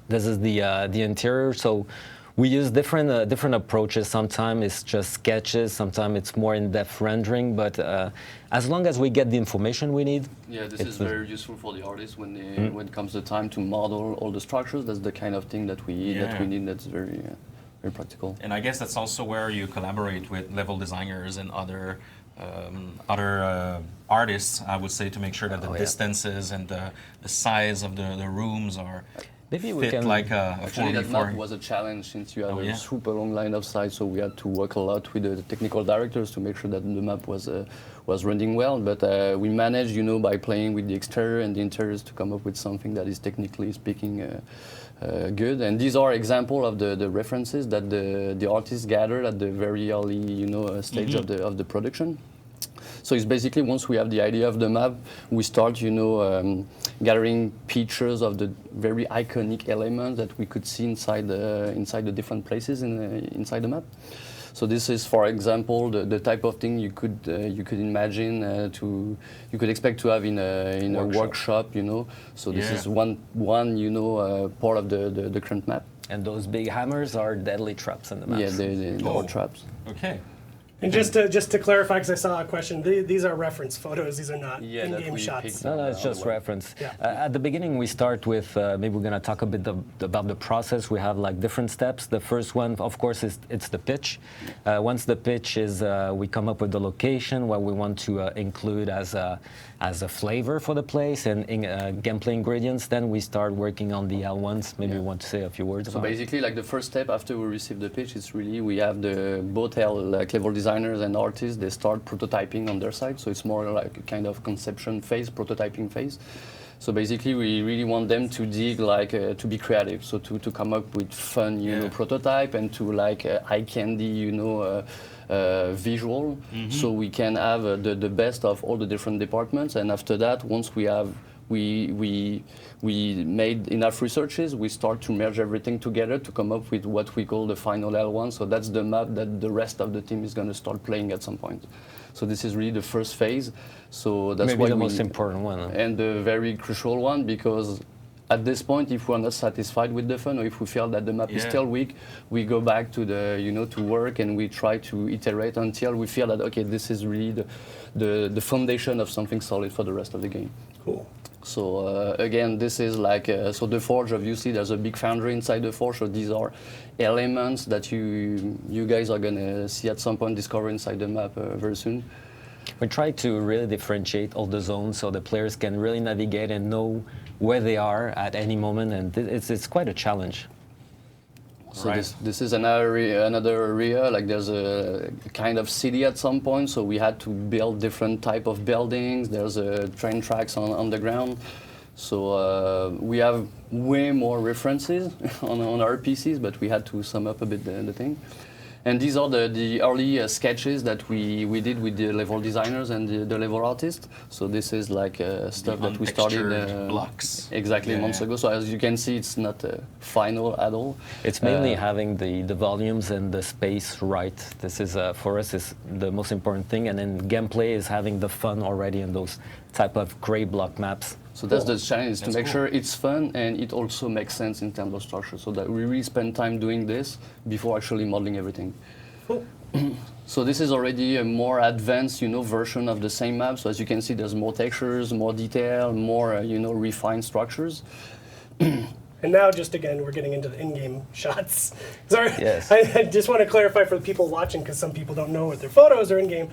This is the interior. So we use different approaches. Sometimes it's just sketches. Sometimes it's more in-depth rendering. But as long as we get the information we need. Yeah, this is very useful for the artists when it comes to time to model all the structures. That's the kind of thing that we need. That's very practical. And I guess that's also where you collaborate with level designers and other artists, I would say, to make sure that the distances and the size of the rooms are. Maybe we can. Like a Actually, that 4v4. map was a challenge since you have a super long line of sight, so we had to work a lot with the technical directors to make sure that the map was running well. But we managed, by playing with the exterior and the interiors to come up with something that is technically speaking good. And these are examples of the references that the artists gathered at the very early, stage of the production. So it's basically once we have the idea of the map, we start, gathering pictures of the very iconic elements that we could see inside the different places inside the map. So this is, for example, the type of thing you could imagine you could expect to have in a workshop, So this is one part of the current map. And those big hammers are deadly traps in the maps. Yeah, they are traps. Okay. And just to clarify, because I saw a question, these are reference photos. These are not in-game shots. No, it's just reference. Yeah. At the beginning, we start with, maybe we're going to talk a bit about the process. We have like different steps. The first one, of course, it's the pitch. Once the pitch is, we come up with the location, what we want to include as a flavor for the place and gameplay ingredients. Then we start working on the L1s. Maybe you want to say a few words about it. So basically, like the first step after we receive the pitch is really we have both level designers and artists. They start prototyping on their side. So it's more like a kind of conception phase, prototyping phase. So basically, we really want them to dig, to be creative. So to come up with fun, prototype and to eye candy, visual. So we can have the best of all the different departments. And after that, once we have we made enough researches, we start to merge everything together to come up with what we call the final L1. So that's the map that the rest of the team is going to start playing at some point. So this is really the first phase. So that's maybe why the most important one. And the very crucial one, because at this point, if we're not satisfied with the fun, or if we feel that the map is still weak, we go back to to work and we try to iterate until we feel that okay, this is really the foundation of something solid for the rest of the game. Cool. So again, this is so the forge. Obviously, there's a big foundry inside the forge. So these are elements that you guys are gonna see at some point, discover inside the map very soon. We try to really differentiate all the zones so the players can really navigate and know where they are at any moment, and it's quite a challenge. So this is another area, like there's a kind of city at some point, so we had to build different type of buildings. There's train tracks on the ground. So we have way more references on our PCs, but we had to sum up a bit the thing. And these are the early sketches that we did with the level designers and the level artists. So this is like stuff that we started blocks. Exactly months ago. So as you can see, it's not final at all. It's mainly having the volumes and the space right. This is for us is the most important thing, and then gameplay is having the fun already in those type of gray block maps. So that's the challenge, is to make cool. sure it's fun and it also makes sense in terms of structure, so that we really spend time doing this before actually modeling everything. Cool. So this is already a more advanced, version of the same map. So as you can see, there's more textures, more detail, more, refined structures. And now, just again, we're getting into the in-game shots. Sorry, Yes. I just want to clarify for the people watching, because some people don't know what their photos are in-game.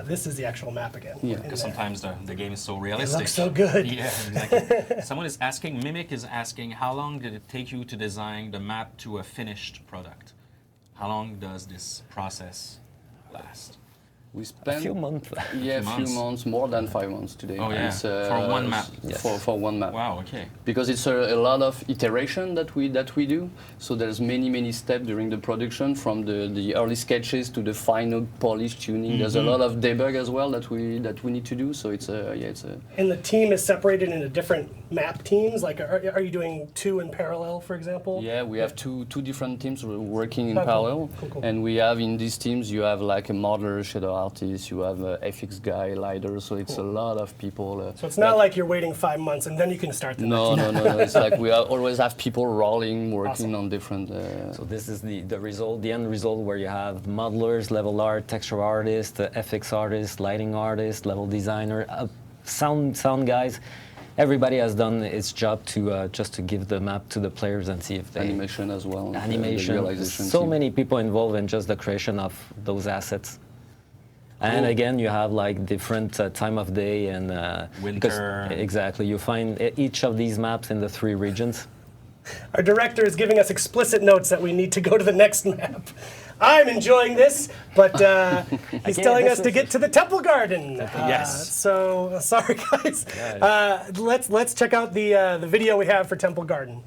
This is the actual map again. Yeah. in Because there. sometimes the game is so It realistic. looks so good. Yeah, exactly. Someone is asking, Mimic is asking, how long did it take you to design the map to a finished product? How long does this process last? We A spent few months. yeah, a few months. months, more than 5 months today. Oh, yeah. It's, For one map. Yes. For one map. Wow, okay. Because it's a lot of iteration that we do. So there's many steps during the production, from the early sketches to the final polish tuning. There's a lot of debug as well that we need to do. So it's a And the team is separated into different map teams. Like, are you doing two in parallel, for example? yeah, we have two different teams working in Oh, cool. parallel. Cool. And we have in these teams, you have like a modeler, shadow artist, you have a FX guy, lighter. So it's a lot of people. So it's not like you're waiting 5 months and then you can start the No. It's like we always have people rolling, working Awesome. on different. So this is the result, the end result, where you have modelers, level art, texture artist, FX artist, lighting artist, level designer, sound guys. Everybody has done its job to just to give the map to the players and see if they Animation as well. the animation. realization So team. many people involved in just the creation of those assets. And again, you have like different time of day and because- Winter. exactly, you find each of these maps in the 3 regions. Our director is giving us explicit notes that we need to go to the next map. I'm enjoying this, but he's Again, telling this us to is- get to the Temple Garden. Yes. So sorry, guys. Let's check out the video we have for Temple Garden.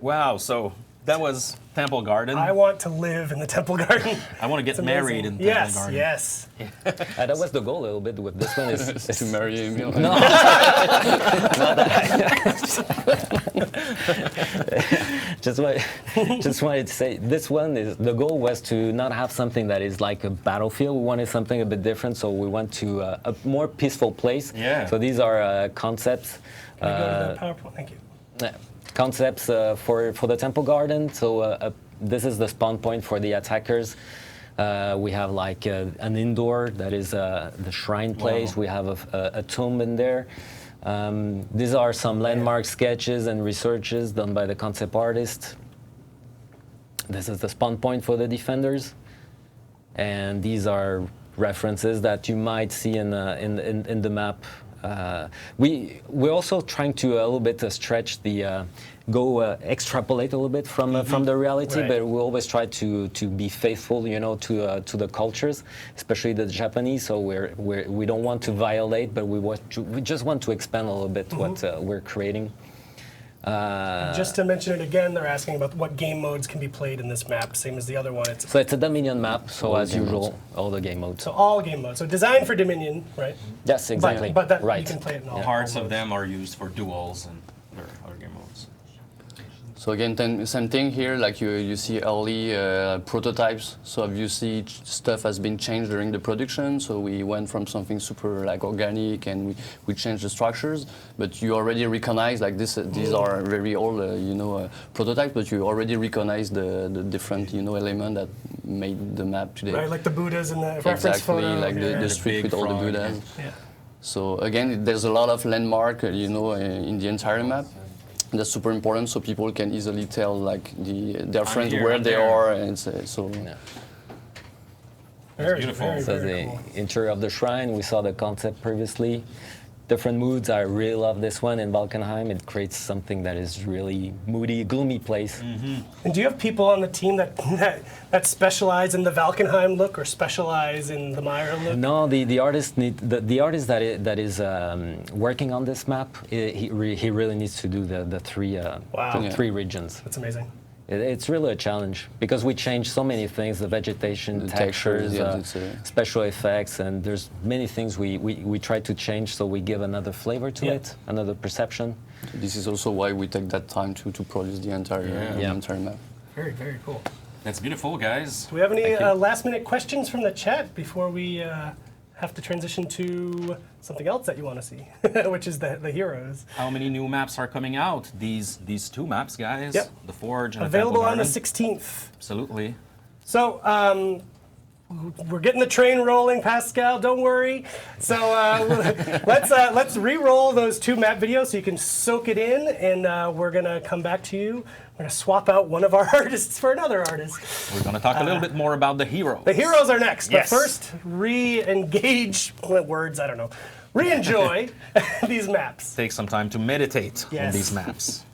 Wow, so that was Temple Garden. I want to live in the Temple Garden. I want to get It's married in amazing. Temple Garden. Yes. That was the goal a little bit with this one. to marry Emil. Just wanted to say, this one is, the goal was to not have something that is like a battlefield. We wanted something a bit different, so we went to a more peaceful place. Yeah. So these are concepts. Can I go to the PowerPoint? Thank you. Concepts for the Temple Garden. So this is the spawn point for the attackers. We have like an indoor that is the shrine place. Wow. We have a tomb in there. These are some landmark sketches and researches done by the concept artist. This is the spawn point for the defenders. And these are references that you might see in the map. We're also trying to a little bit stretch the extrapolate a little bit from the reality, Right. but we always try to be faithful, you know, to the cultures, especially the Japanese. So we don't want to violate, but we just want to expand a little bit what we're creating. Just to mention it again, they're asking about what game modes can be played in this map, same as the other one. So it's a Dominion map, so All as game usual, modes. all the game modes. So all game modes. So designed for Dominion, right? Yes, exactly. But that right. you can play it in all. Parts all of modes. them are used for duels and other game modes. So again, same thing here, like you see early prototypes. So obviously stuff has been changed during the production. So we went from something super like organic and we changed the structures. But you already recognize like these are very old, prototypes. But you already recognize the different element that made the map today. Right, like the Buddhas in the reference Exactly, photo. like yeah. the street big with all the frog, Buddhas. Yeah. So again, there's a lot of landmark, in the entire map. That's super important, so people can easily tell like their friends here, where I'm they there. are, and so. Yeah. Very, beautiful. very, So very the cool. interior of the shrine, we saw the concept previously. Different moods. I really love this one in Valkenheim. It creates something that is really moody, gloomy place. And do you have people on the team that specialize in the Valkenheim look or specialize in the Meyer look? No, the artist the artist that is working on this map. He really needs to do the three Wow. three regions. That's amazing. It's really a challenge because we changed so many things: the vegetation, The textures, textures, special effects, and there's many things we try to change so we give another flavor to Yeah. it, another perception. This is also why we take that time to produce the entire Yeah. entire map. Very, very cool. That's beautiful, guys. Do we have any Thank you. last-minute questions from the chat before we have to transition to something else that you want to see, which is the heroes? How many new maps are coming out? These two maps, guys. Yep. The Forge and Available the on the Temple Garden. 16th. Absolutely. So we're getting the train rolling, Pascal. Don't worry. So let's re-roll those two map videos so you can soak it in, and we're gonna come back to you. We're gonna swap out one of our artists for another artist. We're going to talk a little bit more about the heroes. The heroes are next, Yes. but first, re-engage words. I don't know. Re-enjoy these maps. Take some time to meditate on Yes. these maps.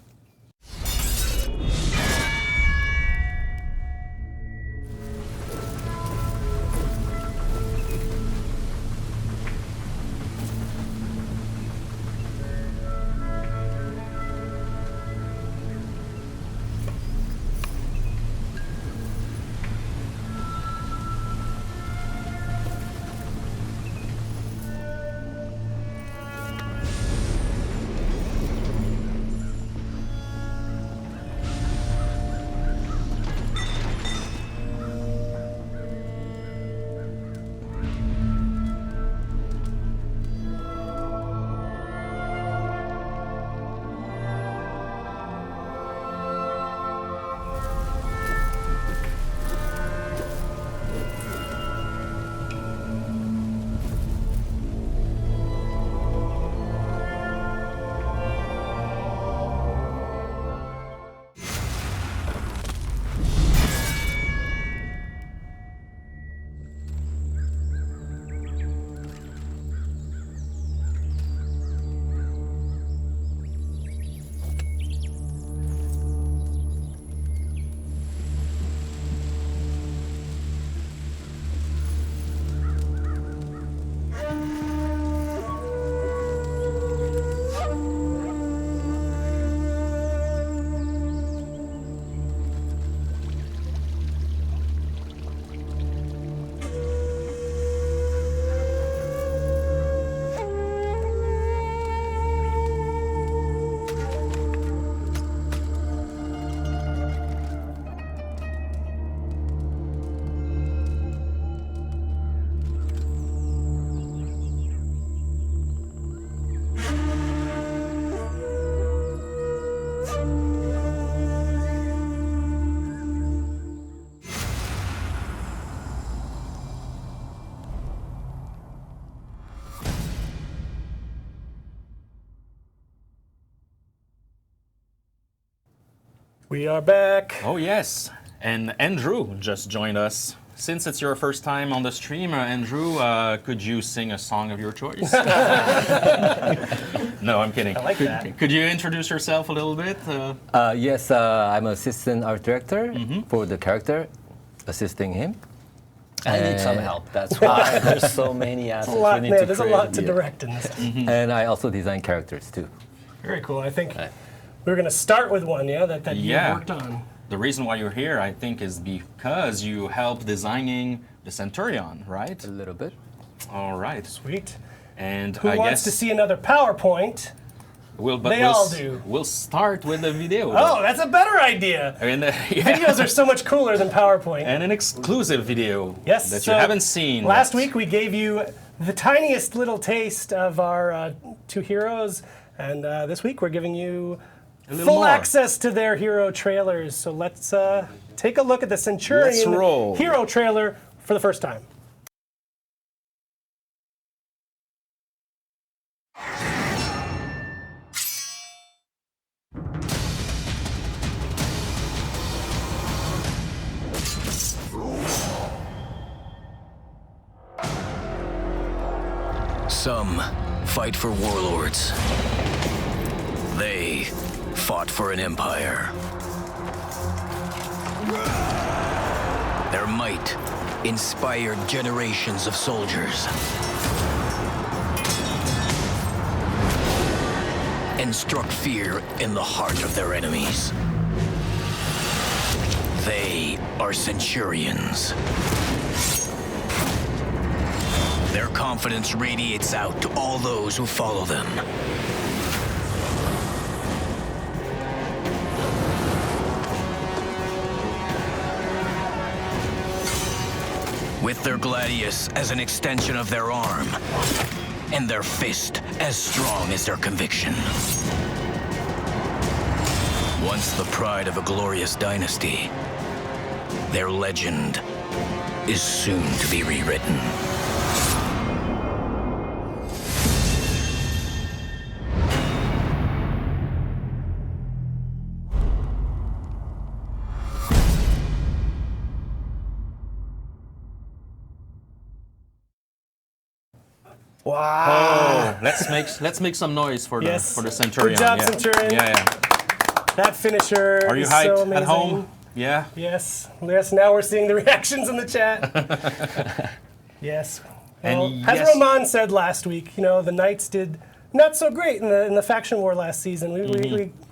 We are back. Oh, yes. And Andrew just joined us. Since it's your first time on the stream, Andrew, could you sing a song of your choice? No, I'm kidding. I like that. Could you introduce yourself a little bit? Yes, I'm assistant art director for the character, assisting him. I need some help. That's why there's so many assets. A lot, we need man, to there's a create. lot to direct in this. And I also design characters too. Very cool. I think we were going to start with one, yeah, that you Yeah. worked on. The reason why you're here, I think, is because you helped designing the Centurion, right? A little bit. All right. Sweet. And Who I wants guess to see another PowerPoint? They all do. We'll start with the video. Oh, that's a better idea. I mean, Videos are so much cooler than PowerPoint. and an exclusive video Yes, that so you haven't seen. Last yet. week we gave you the tiniest little taste of our two heroes, and this week we're giving you little full more. access to their hero trailers. So let's take a look at the Centurion Let's roll. hero trailer for the first time. Some fight for warlords. They fought for an empire. Their might inspired generations of soldiers and struck fear in the heart of their enemies. They are Centurions. Their confidence radiates out to all those who follow them. With their gladius as an extension of their arm, and their fist as strong as their conviction. Once the pride of a glorious dynasty, their legend is soon to be rewritten. Wow. Let's make some noise for Yes. the Centurion. Good job, yeah. Centurion. Yeah. That finisher Are you is hyped so amazing. at home? Yeah. Yes. Yes, now we're seeing the reactions in the chat. Yes. And Well, yes- as Roman said last week, the Knights did not so great in the faction war last season.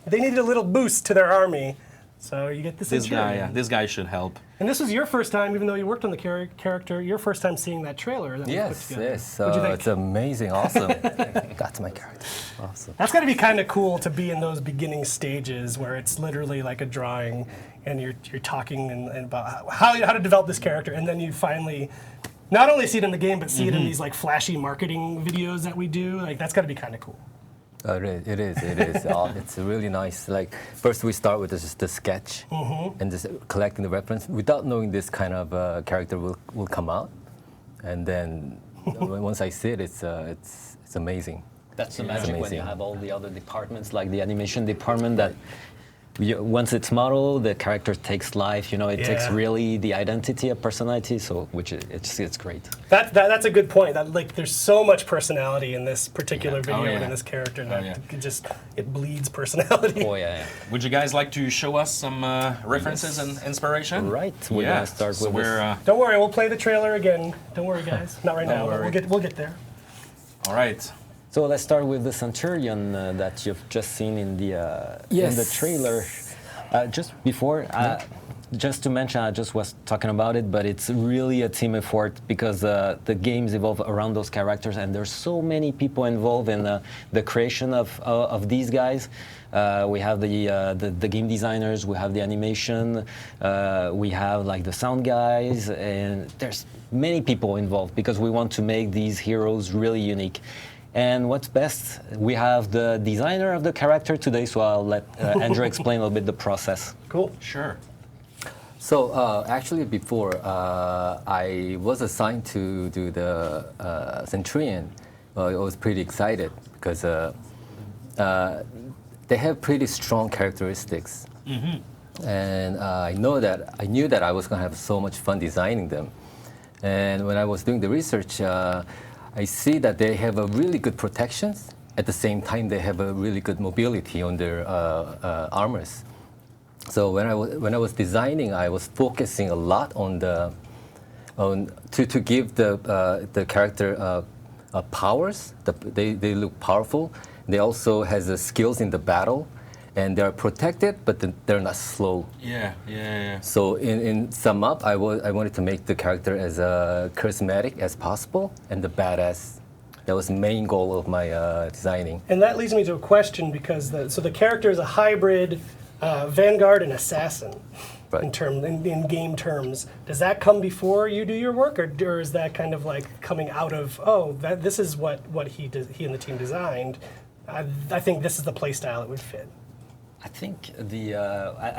They needed a little boost to their army. So you get the This Centurion. guy, this guy should help. And this was your first time, even though you worked on the character, your first time seeing that trailer that we put Yes, together. yes. What'd you think? It's amazing, awesome. That's my character. Awesome. That's got to be kind of cool to be in those beginning stages where it's literally like a drawing, and you're talking and about how to develop this character, and then you finally not only see it in the game, but see it in these like flashy marketing videos that we do. Like that's got to be kind of cool. It is. It's really nice. Like first we start with just the sketch and just collecting the reference without knowing this kind of character will come out, and then once I see it, it's amazing. That's the It's magic when you amazing. have all the other departments, like the animation department, that once it's modeled, the character takes life. It takes Yeah. really the identity of personality. So, it's great. That's a good point. That like there's so much personality in this particular video yeah. and in this character that yeah. it bleeds personality. Oh yeah. Would you guys like to show us some references and inspiration? Right. We're Yeah. gonna start So with we're Don't worry, we'll play the trailer again. Don't worry, guys. Not right now. But worry. we'll get there. all right. So let's start with the Centurion that you've just seen in the trailer. Just before, just to mention, I just was talking about it, but it's really a team effort because the games evolve around those characters, and there's so many people involved in the creation of these guys. We have the game designers, we have the animation, we have like the sound guys, and there's many people involved because we want to make these heroes really unique. And what's best, we have the designer of the character today, so I'll let Andrew explain a little bit the process. Cool. Sure. So actually, before I was assigned to do the Centurion, I was pretty excited because they have pretty strong characteristics, and I knew that I was going to have so much fun designing them. And when I was doing the research, I see that they have a really good protections. At the same time, they have a really good mobility on their armors. So when I was designing, I was focusing a lot on to give the character powers. They look powerful. They also has skills in the battle, and they're protected, but they're not slow. Yeah. So in sum up, I wanted to make the character as charismatic as possible and the badass. That was the main goal of my designing. And that leads me to a question because the character is a hybrid vanguard and assassin. Right. In game terms, does that come before you do your work, or is that kind of like coming out of this is what he and the team designed? I think this is the play style it would fit. I think at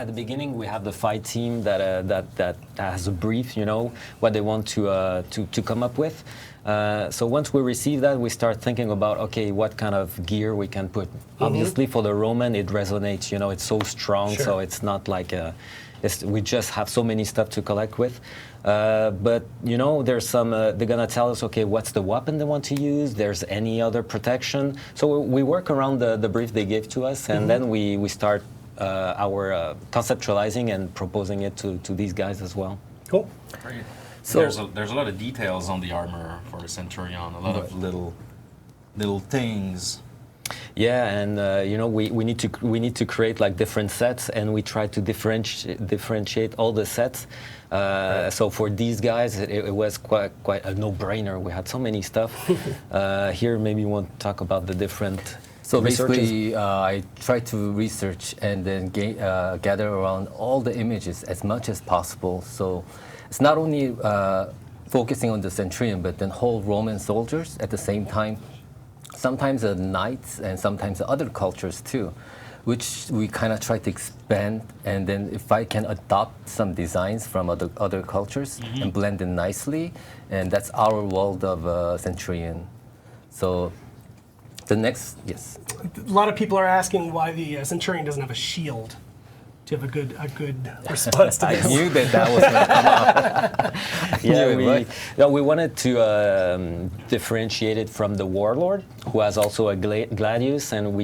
the beginning we have the fight team that has a brief, what they want to come up with. So once we receive that, we start thinking about what kind of gear we can put. Obviously, for the Roman, it resonates. It's so strong, Sure. so it's not like we just have so many stuff to collect with. But there's some. They're gonna tell us, what's the weapon they want to use? There's any other protection. So we work around the brief they gave to us, and then we start our conceptualizing and proposing it to these guys as well. Cool. Great. So- There's a lot of details on the armor for Centurion. A lot of little things. Yeah, and we need to create like different sets, and we try to differentiate all the sets. So for these guys, it was quite a no-brainer. We had so many stuff. Here, maybe you want to talk about the different. So researches? basically, I try to research and then gather around all the images as much as possible. So it's not only focusing on the Centurion, but then whole Roman soldiers at the same time. Sometimes the knights and sometimes the other cultures too, which we kind of try to expand. And then if I can adopt some designs from other cultures and blend in nicely, and that's our world of Centurion. So the next, yes. A lot of people are asking why the Centurion doesn't have a shield. Do you have a good response to I this? knew that was going to come up. Yeah, we wanted to differentiate it from the Warlord, who has also a gladius, and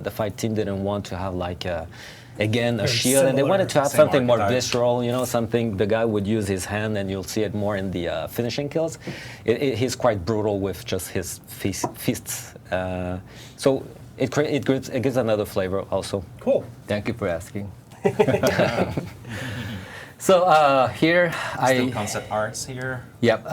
the fight team didn't want to have like a shield, and they wanted to have Same something more archetype. visceral, something the guy would use his hand, and you'll see it more in the finishing kills. He's quite brutal with just his fists. So it gives another flavor also. Cool. Thank you for asking. So here Still concept arts here. Yep,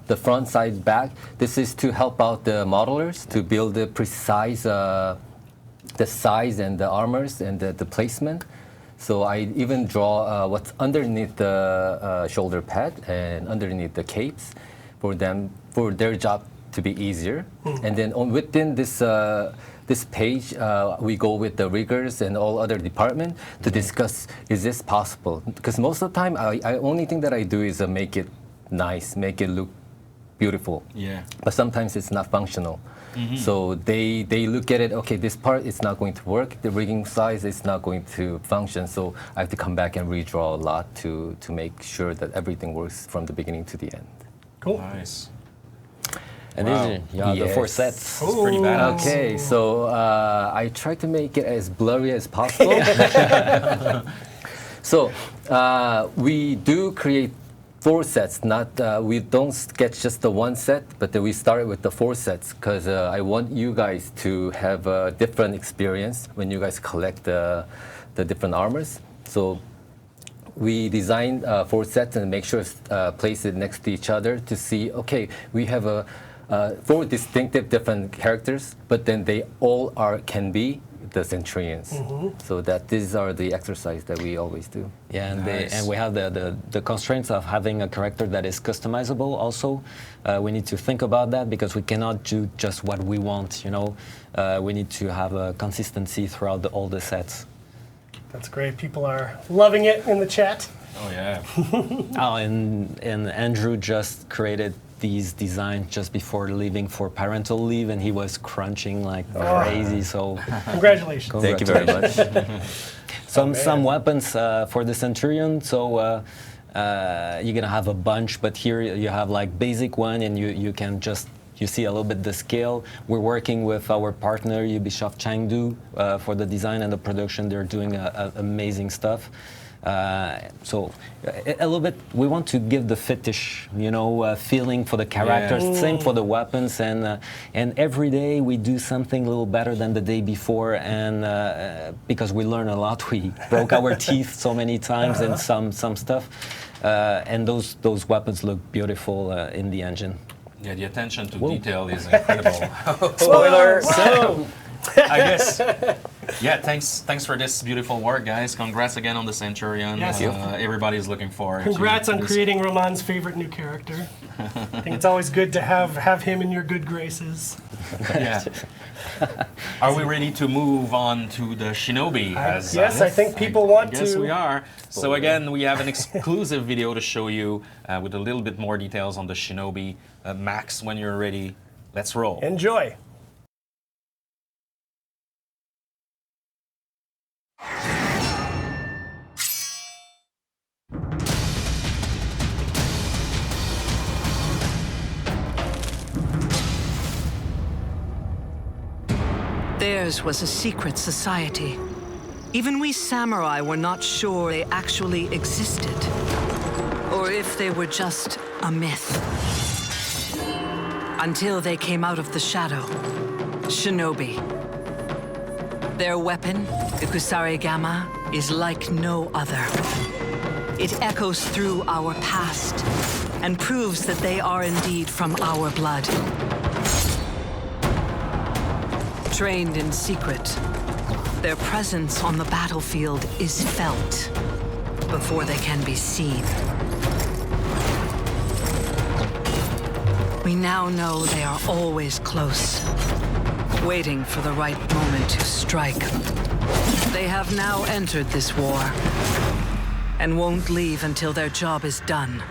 the front, side, back. This is to help out the modelers to build the precise the size and the armors and the placement. So I even draw what's underneath the shoulder pad and underneath the capes for their job to be easier. And then within this page, we go with the riggers and all other department to discuss, is this possible? Because most of the time, I only thing that I do is make it nice, make it look beautiful. Yeah. But sometimes it's not functional. So they look at it, okay, this part is not going to work, the rigging size is not going to function, so I have to come back and redraw a lot to make sure that everything works from the beginning to the end. Cool. Nice. And Wow. these are the 4 Yes. sets. It's pretty badass. Okay, so I try to make it as blurry as possible. So we do create 4 sets. We don't sketch just the 1 set, but then we started with the 4 sets because I want you guys to have a different experience when you guys collect the different armors. So we designed 4 sets and make sure place it next to each other to see. Okay, we have 4 distinctive different characters, but then they all can be the Centurions. So that these are the exercise that we always do. Yeah, and, Nice. and we have the constraints of having a character that is customizable also. We need to think about that because we cannot do just what we want, We need to have a consistency throughout all the sets. That's great. People are loving it in the chat. Oh yeah. Oh, and Andrew just created these designs just before leaving for parental leave, and he was crunching like crazy, so Congratulations. Thank you very much. some weapons for the Centurion, so you're gonna have a bunch, but here you have like basic one, and you can just you see a little bit the scale. We're working with our partner Ubisoft Chengdu for the design and the production. They're doing amazing stuff. So a little bit, we want to give the fetish, feeling for the characters. Same for the weapons, and every day we do something a little better than the day before. And because we learn a lot, we broke our teeth so many times in some stuff, and those weapons look beautiful in the engine. Yeah, the attention to detail is incredible. Spoiler. So, I guess, yeah, thanks for this beautiful work, guys. Congrats again on the Centurion. Yes. Everybody's looking forward to Congrats on this. creating Roman's favorite new character. I think it's always good to have him in your good graces. Yeah. Are we ready to move on to the Shinobi? Yes, I think people want to. Yes, we are. So again, we have an exclusive video to show you with a little bit more details on the Shinobi. Max, when you're ready, let's roll. Enjoy. Theirs was a secret society. Even we samurai were not sure they actually existed, or if they were just a myth. Until they came out of the shadow. Shinobi. Their weapon, the Kusarigama, is like no other. It echoes through our past and proves that they are indeed from our blood. Trained in secret, their presence on the battlefield is felt before they can be seen. We now know they are always close, waiting for the right moment to strike. They have now entered this war and won't leave until their job is done.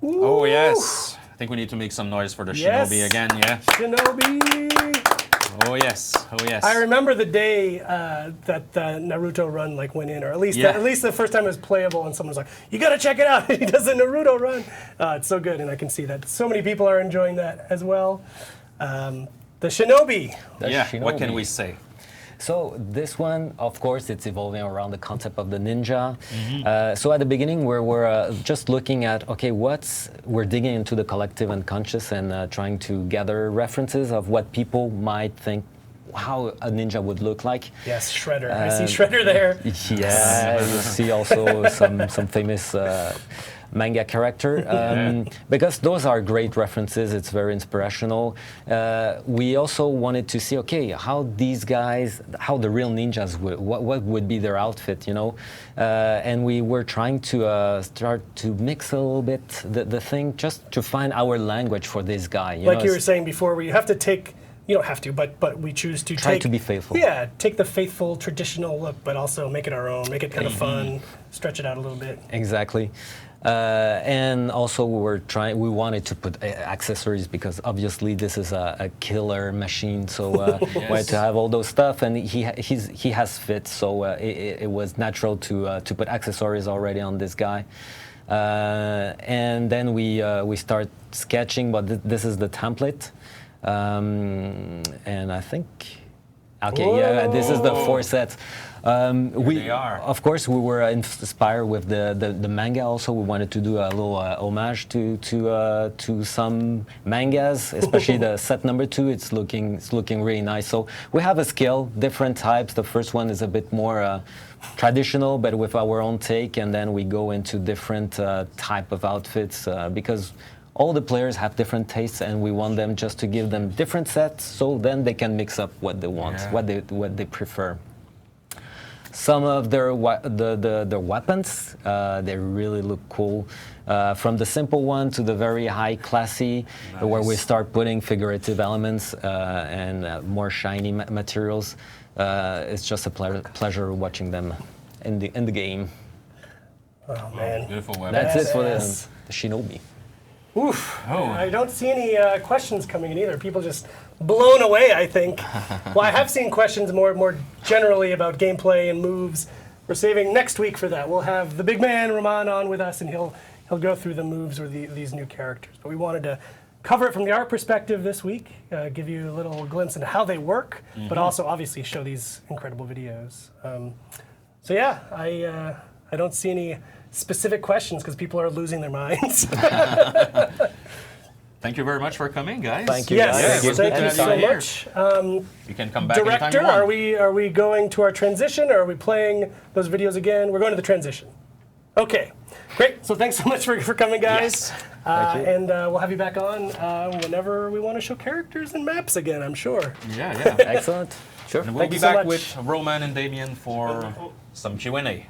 Oh, yes. I think we need to make some noise for the Shinobi again, yeah? Shinobi! Oh, yes. Oh, yes. I remember the day that the Naruto run went in, or at least the first time it was playable, and someone was like, "You gotta check it out! He does the Naruto run." It's so good, and I can see that so many people are enjoying that as well. The Shinobi. Shinobi. What can we say? So this one, of course, it's evolving around the concept of the ninja. So at the beginning, we're just looking at, okay, we're digging into the collective unconscious and trying to gather references of what people might think how a ninja would look like. Yes, Shredder. I see Shredder there. Yeah, you see also some famous manga character, because those are great references. It's very inspirational. We also wanted to see, okay, how these guys, how the real ninjas would, what would be their outfit, and we were trying to start to mix a little bit the thing, just to find our language for this guy. Like you were saying before, where you have to take. You don't have to, but we choose to try to be faithful. Yeah, take the faithful traditional look, but also make it our own, make it kind of fun, stretch it out a little bit. Exactly. And also we wanted to put accessories because obviously this is a killer machine, so we wanted to have all those stuff, and he has fit, so it was natural to put accessories already on this guy. And then we start sketching, but this is the template. And I think, okay, this is the 4 sets. They are. Of course, we were inspired with the manga. Also, we wanted to do a little homage to some mangas, especially the set number 2. It's looking really nice. So we have a scale, different types. The first one is a bit more traditional, but with our own take, and then we go into different type of outfits because all the players have different tastes, and we want them just to give them different sets, so then they can mix up what they want, what they prefer. Some of their weapons, they really look cool. From the simple one to the very high classy, where we start putting figurative elements and more shiny materials. It's just a pleasure watching them in the game. Oh man, Beautiful weapon. That's it for the Shinobi. Oof. Oh. I don't see any questions coming in either. People just blown away, I think. Well, I have seen questions more generally about gameplay and moves. We're saving next week for that. We'll have the big man, Raman, on with us, and he'll go through the moves or these new characters. But we wanted to cover it from the art perspective this week, give you a little glimpse into how they work, but also obviously show these incredible videos. So yeah, I don't see any specific questions because people are losing their minds. Thank you very much for coming, guys. Thank you. Yes, Yeah, it was thank good you to so have you here. much. You can come back anytime Director, you want. are we going to our transition, or are we playing those videos again? We're going to the transition. Okay, great. So thanks so much for coming, guys. Yes. And we'll have you back on whenever we want to show characters and maps again, I'm sure. Yeah. Excellent. Sure. And we'll Thank be you so back much. with Roman and Damien for some Q&A.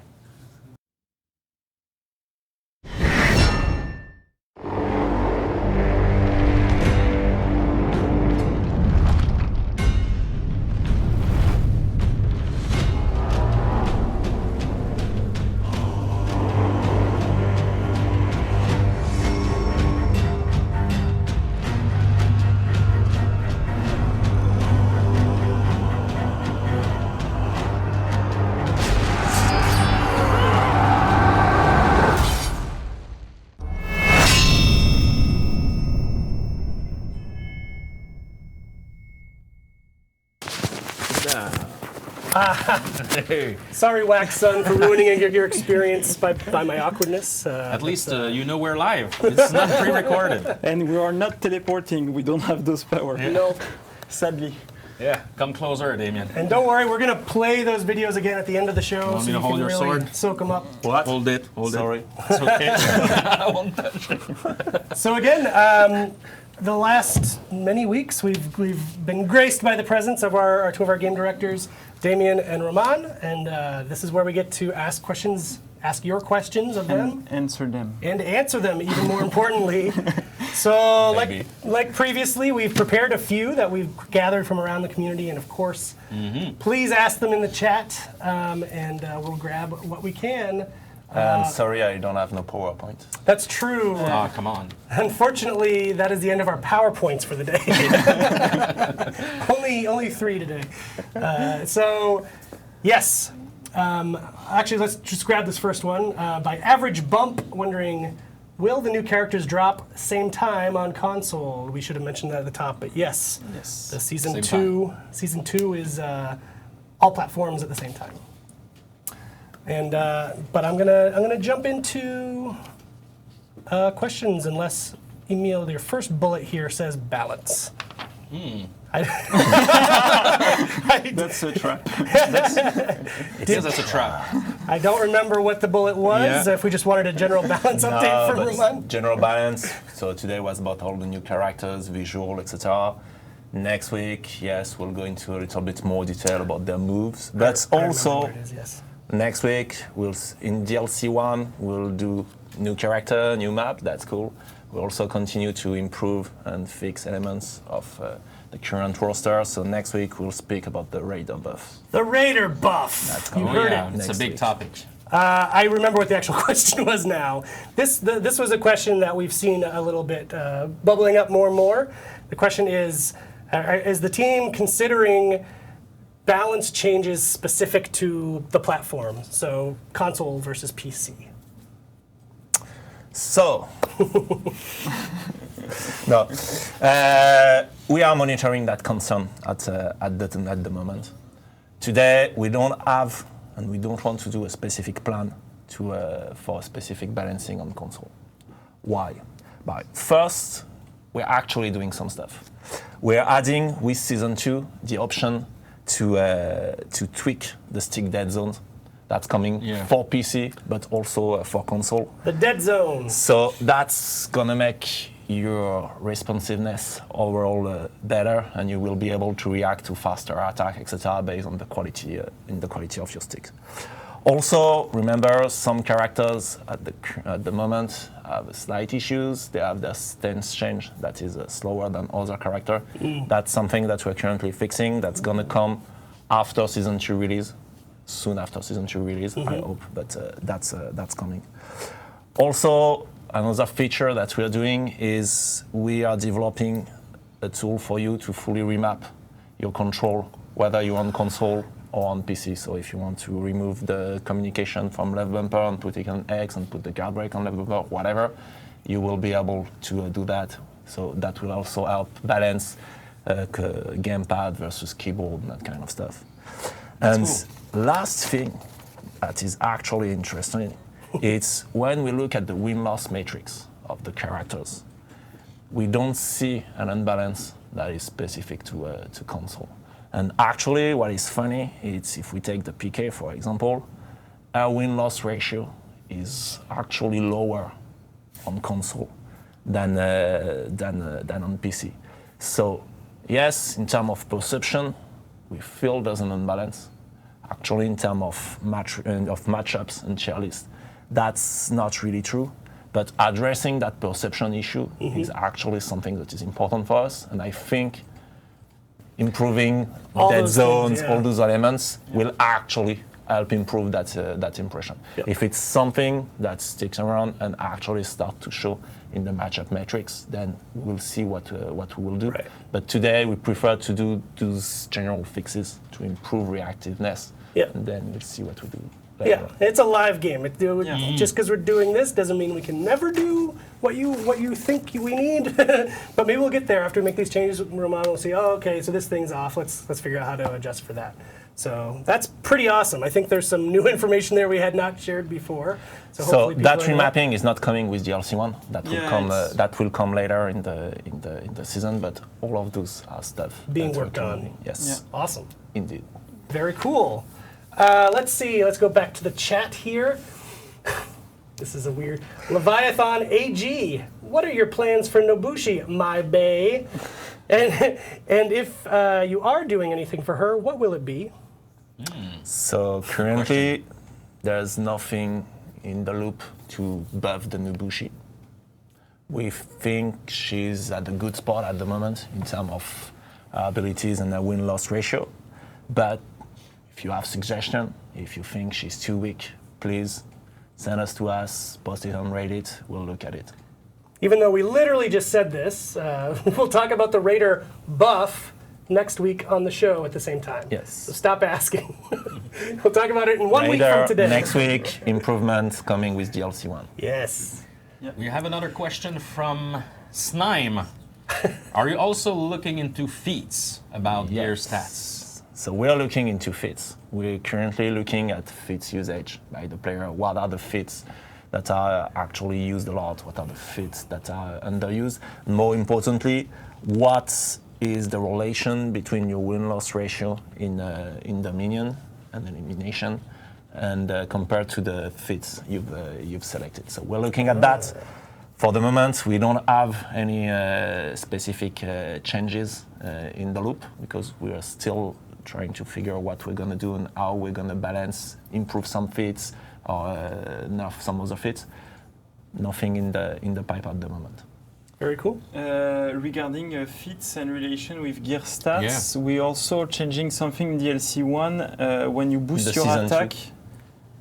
Sorry, Wax Son, for ruining your experience by my awkwardness. At least you know we're live. It's not pre-recorded. And we are not teleporting. We don't have those powers. No. Sadly. Yeah, come closer, Damien. And don't worry, we're going to play those videos again at the end of the show. Want so me to you hold can your really sword? soak them up. What? Hold it. Sorry. It's okay. I won't touch it. So again, the last many weeks we've been graced by the presence of our two of our game directors, Damien and Roman, and this is where we get to ask your questions of them Answer them. and answer them, even more importantly. So like previously, we've prepared a few that we've gathered from around the community, and of course, please ask them in the chat, and we'll grab what we can. Sorry, I don't have no PowerPoint. That's true. Oh, come on. Unfortunately, that is the end of our PowerPoints for the day. only 3 today. So, yes. Actually, let's just grab this first one. By Average Bump, wondering, will the new characters drop same time on console? We should have mentioned that at the top, but yes. Yes. The season Same Season 2 is all platforms at the same time. And but I'm gonna jump into questions unless Emil, your first bullet here says balance. That's a trap. It is as a trap. I don't remember what the bullet was. Yeah. If we just wanted a general balance update from Roman. General balance. So today was about all the new characters, visual, etc. Next week, yes, we'll go into a little bit more detail about their moves. But I remember also, what it is, yes. next week, in DLC 1, we'll do new character, new map. That's cool. We'll also continue to improve and fix elements of the current roster. So next week, we'll speak about the Raider buff. The Raider buff. That's You coming. heard Yeah, it. it's a Next big week. topic. I remember what the actual question was now. This was a question that we've seen a little bit bubbling up more and more. The question is the team considering balance changes specific to the platform, so console versus PC? So, no, we are monitoring that concern at the moment. Today, we don't have and we don't want to do a specific plan for specific balancing on console. Why? But first, we're actually doing some stuff. We're adding with Season 2 the option to tweak the stick dead zones. That's coming for PC, but also for console. The dead zone. So that's gonna make your responsiveness overall better, and you will be able to react to faster attack, etc., based on the quality of your sticks. Also, remember some characters at the moment have slight issues. They have their stance change that is slower than other character. That's something that we're currently fixing. That's gonna come after Season 2 release. Soon after Season 2 release, I hope, but that's coming. Also, another feature that we are doing is we are developing a tool for you to fully remap your control, whether you're on console or on PC. So if you want to remove the communication from left bumper and put it on X and put the guard brake on left bumper, whatever, you will be able to do that. So that will also help balance gamepad versus keyboard and that kind of stuff. And last thing that is actually interesting, it's when we look at the win-loss matrix of the characters, we don't see an unbalance that is specific to console. And actually, what is funny is if we take the PK, for example, our win-loss ratio is actually lower on console than on PC. So yes, in terms of perception, we feel there's an imbalance. Actually, in terms of matchups and tier list, that's not really true. But addressing that perception issue is actually something that is important for us. And I think improving all dead those zones, things, yeah. all those elements will actually help improve that impression. Yep. If it's something that sticks around and actually start to show in the matchup metrics, then we'll see what we will do. Right. But today we prefer to do those general fixes to improve reactiveness, Yep. and then we'll see what we do. Yeah, it's a live game. Just because we're doing this doesn't mean we can never do what you think we need. But maybe we'll get there after we make these changes. Romano will see, oh, okay, so this thing's off. Let's figure out how to adjust for that. So that's pretty awesome. I think there's some new information there we had not shared before. So hopefully that people are remapping is not coming with DLC 1. That will come. That will come later in the season. But all of those are stuff being that we're worked on. currently- Yes, Awesome. indeed. Very cool. Let's see. Let's go back to the chat here. This is a weird. Leviathan AG. What are your plans for Nobushi, my bae? And if you are doing anything for her, what will it be? So currently, there's nothing in the loop to buff the Nobushi. We think she's at a good spot at the moment in terms of abilities and a win-loss ratio. But if you have suggestion, if you think she's too weak, please send us to us, post it on Reddit, we'll look at it. Even though we literally just said this, we'll talk about the Raider buff next week on the show at the same time. Yes. So stop asking. We'll talk about it in 1 week Raider from today. next week, improvements coming with DLC 1. Yes. We have another question from Snime. Are you also looking into feats about gear stats? So we're looking into fits. We're currently looking at fits usage by the player. What are the fits that are actually used a lot? What are the fits that are underused? More importantly, what is the relation between your win-loss ratio in Dominion and elimination and compared to the fits you've selected? So we're looking at that. For the moment, we don't have any specific changes in the loop because we are still trying to figure out what we're going to do and how we're going to balance, improve some fits or nerf some other fits. Nothing in the pipe at the moment. Very cool. Regarding fits and relation with gear stats, we also changing something in DLC 1 when you boost your attack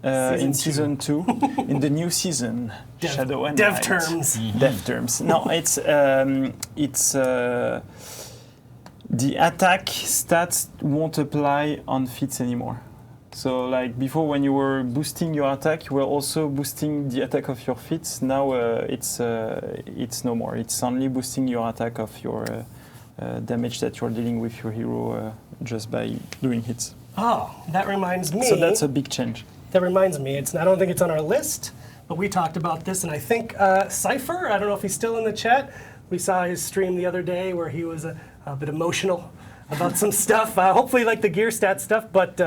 in Season 2, in the new season, Shadow and Dev Night. terms. Dev terms. No, it's the attack stats won't apply on fits anymore. So like before, when you were boosting your attack, you were also boosting the attack of your fits. Now it's no more. It's only boosting your attack of your damage that you're dealing with your hero just by doing hits. Oh, that reminds me. So that's a big change. That reminds me. I don't think it's on our list, but we talked about this, and I think Cypher, I don't know if he's still in the chat. We saw his stream the other day where he was a bit emotional about some stuff, hopefully like the gear stat stuff, but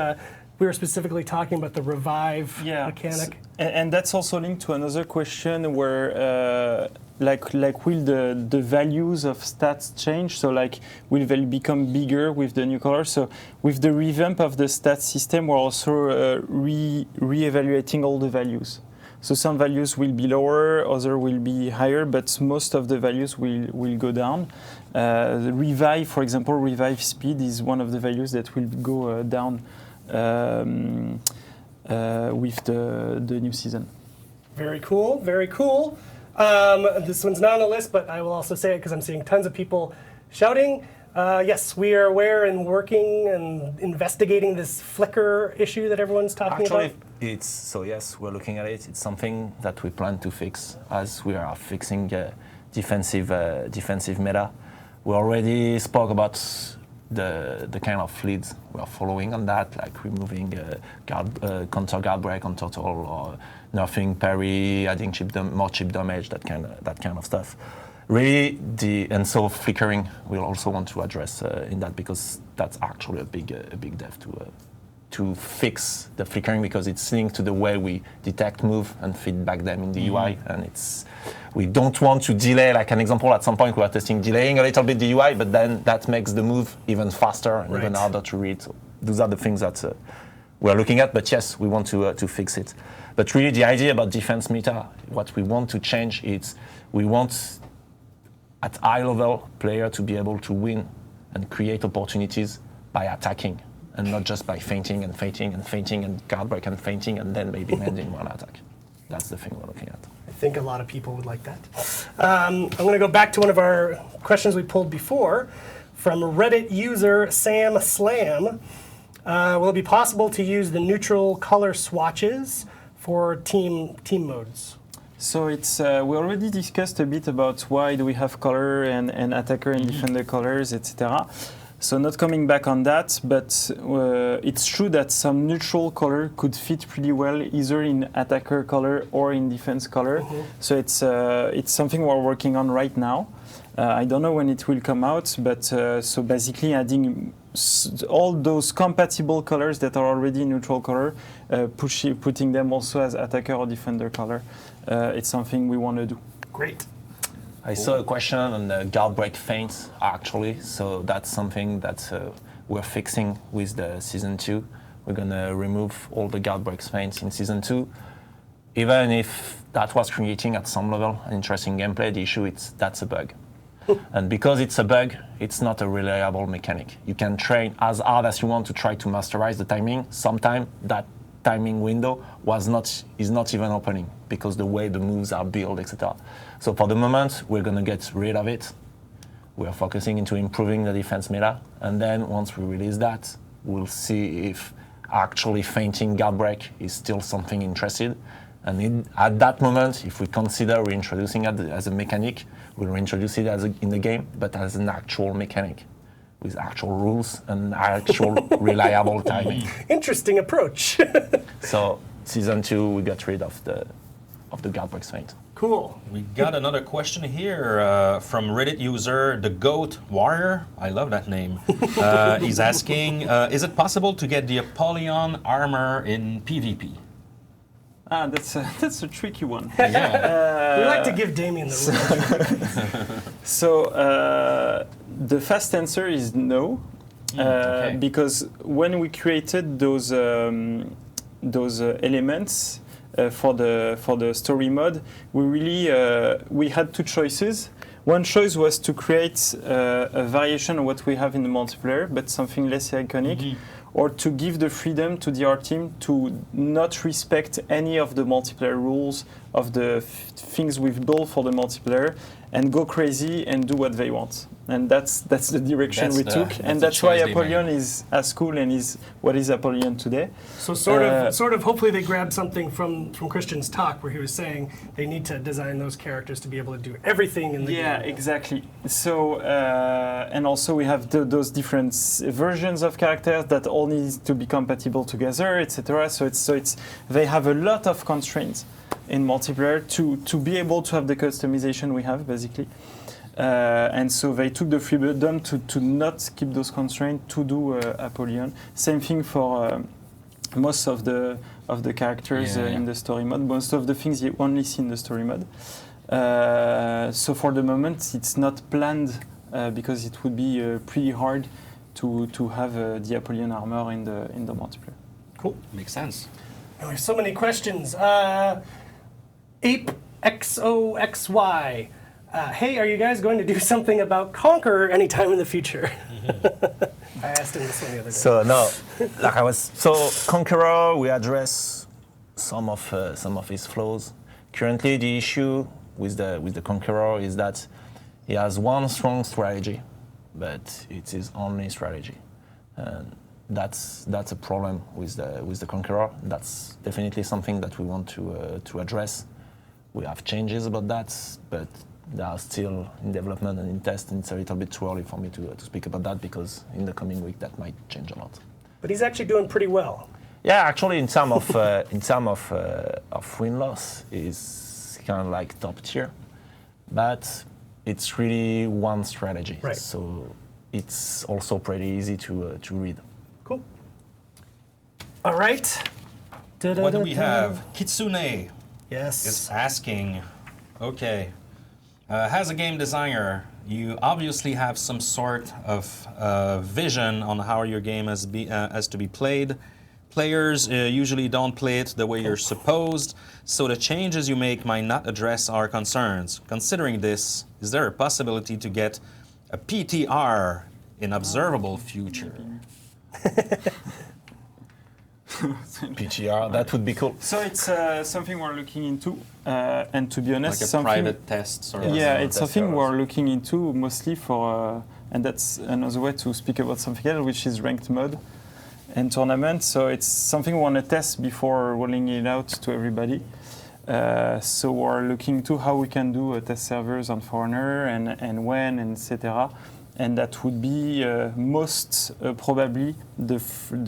we were specifically talking about the revive mechanic. And that's also linked to another question where like will the values of stats change? So like will they become bigger with the new color? So with the revamp of the stats system, we're also re-evaluating all the values. So some values will be lower, other will be higher, but most of the values will go down. The revive, for example, revive speed is one of the values that will go down with the new season. Very cool, very cool. This one's not on the list, but I will also say it because I'm seeing tons of people shouting. Yes, we are aware and working and investigating this flicker issue that everyone's talking about. Yes, we're looking at it. It's something that we plan to fix as we are fixing defensive meta. We already spoke about the kind of leads we are following on that, like removing counter guard break on total, or nerfing parry, adding more chip damage, that kind of stuff. Really, and so flickering we'll also want to address in that, because that's actually a big dev to fix the flickering, because it's linked to the way we detect move and feedback them in the UI, and we don't want to delay. Like an example, at some point we are testing delaying a little bit the UI, but then that makes the move even faster and even harder to read. So those are the things that we're looking at, but yes, we want to fix it. But really, the idea about defense meta, what we want to change is we want at high level player to be able to win and create opportunities by attacking, and not just by feinting and feinting and feinting and guard break and feinting and then maybe landing one attack. That's the thing we're looking at. I think a lot of people would like that. I'm going to go back to one of our questions we pulled before from Reddit user Sam Slam. Will it be possible to use the neutral color swatches for team modes? So it's we already discussed a bit about why do we have color and attacker and defender colors, etc. So not coming back on that, but it's true that some neutral color could fit pretty well either in attacker color or in defense color. So it's something we're working on right now. I don't know when it will come out, but so basically adding all those compatible colors that are already neutral color, putting them also as attacker or defender color. It's something we want to do. Great. I saw a question on the guard break feints, actually. So that's something that we're fixing with the season 2. We're going to remove all the guard break feints in season 2. Even if that was creating at some level an interesting gameplay, the issue is that's a bug. And because it's a bug, it's not a reliable mechanic. You can train as hard as you want to try to masterize the timing. Sometimes that timing window is not even opening because the way the moves are built, etc. So for the moment, we're going to get rid of it. We're focusing into improving the defense meta, and then once we release that, we'll see if actually feinting guard break is still something interested. And at that moment, if we consider reintroducing it as a mechanic, we'll reintroduce it in the game, but as an actual mechanic, with actual rules and actual reliable timing. Interesting approach. So season 2, we got rid of the guard break feint. Cool. We got another question here from Reddit user The Goat Warrior. I love that name. He's asking, is it possible to get the Apollyon armor in PvP? That's a tricky one. We like to give Damien the rules. So the fast answer is no, because when we created those elements for the story mode, we had two choices. One choice was to create a variation of what we have in the multiplayer, but something less iconic. Or to give the freedom to the art team to not respect any of the multiplayer rules of the things we've built for the multiplayer and go crazy and do what they want. And that's the direction we took. And that's why Apollyon is as cool and is what is Apollyon today. So sort of hopefully they grabbed something from Christian's talk where he was saying they need to design those characters to be able to do everything in the game. Yeah, exactly. So and also we have those different versions of characters that all need to be compatible together, etc. So it's they have a lot of constraints in multiplayer to be able to have the customization we have basically. And so they took the freedom to not keep those constraints to do Apollyon. Same thing for most of the characters in the story mode. Most of the things you only see in the story mode. So for the moment, it's not planned because it would be pretty hard to have the Apollyon armor in the multiplayer. Cool, makes sense. Oh, there's so many questions. Ape XOXY. Hey, are you guys going to do something about Conqueror anytime in the future? I asked him this one the other day. So no, Conqueror, we address some of his flaws. Currently, the issue with the Conqueror is that he has one strong strategy, but it's his only strategy, and that's a problem with the Conqueror. That's definitely something that we want to address. We have changes about that, but they are still in development and in test, and it's a little bit too early for me to speak about that because in the coming week that might change a lot. But he's actually doing pretty well. Yeah, actually, in terms of win-loss, is kind of like top tier, but it's really one strategy. Right. So it's also pretty easy to read. Cool. All right. What do we have? Kitsune Yes. is asking, okay, as a game designer, you obviously have some sort of vision on how your game has to be played. Players usually don't play it the way you're supposed, so the changes you make might not address our concerns. Considering this, is there a possibility to get a PTR in observable future? PTR, that would be cool. So it's something we're looking into, and to be honest, Like a something, private test sort of. yeah, thing. it's something we're looking into mostly for, and that's another way to speak about something else, which is ranked mode and tournament. So it's something we want to test before rolling it out to everybody. So we're looking to how we can do test servers on Foreigner and when, and etc. And that would be most probably the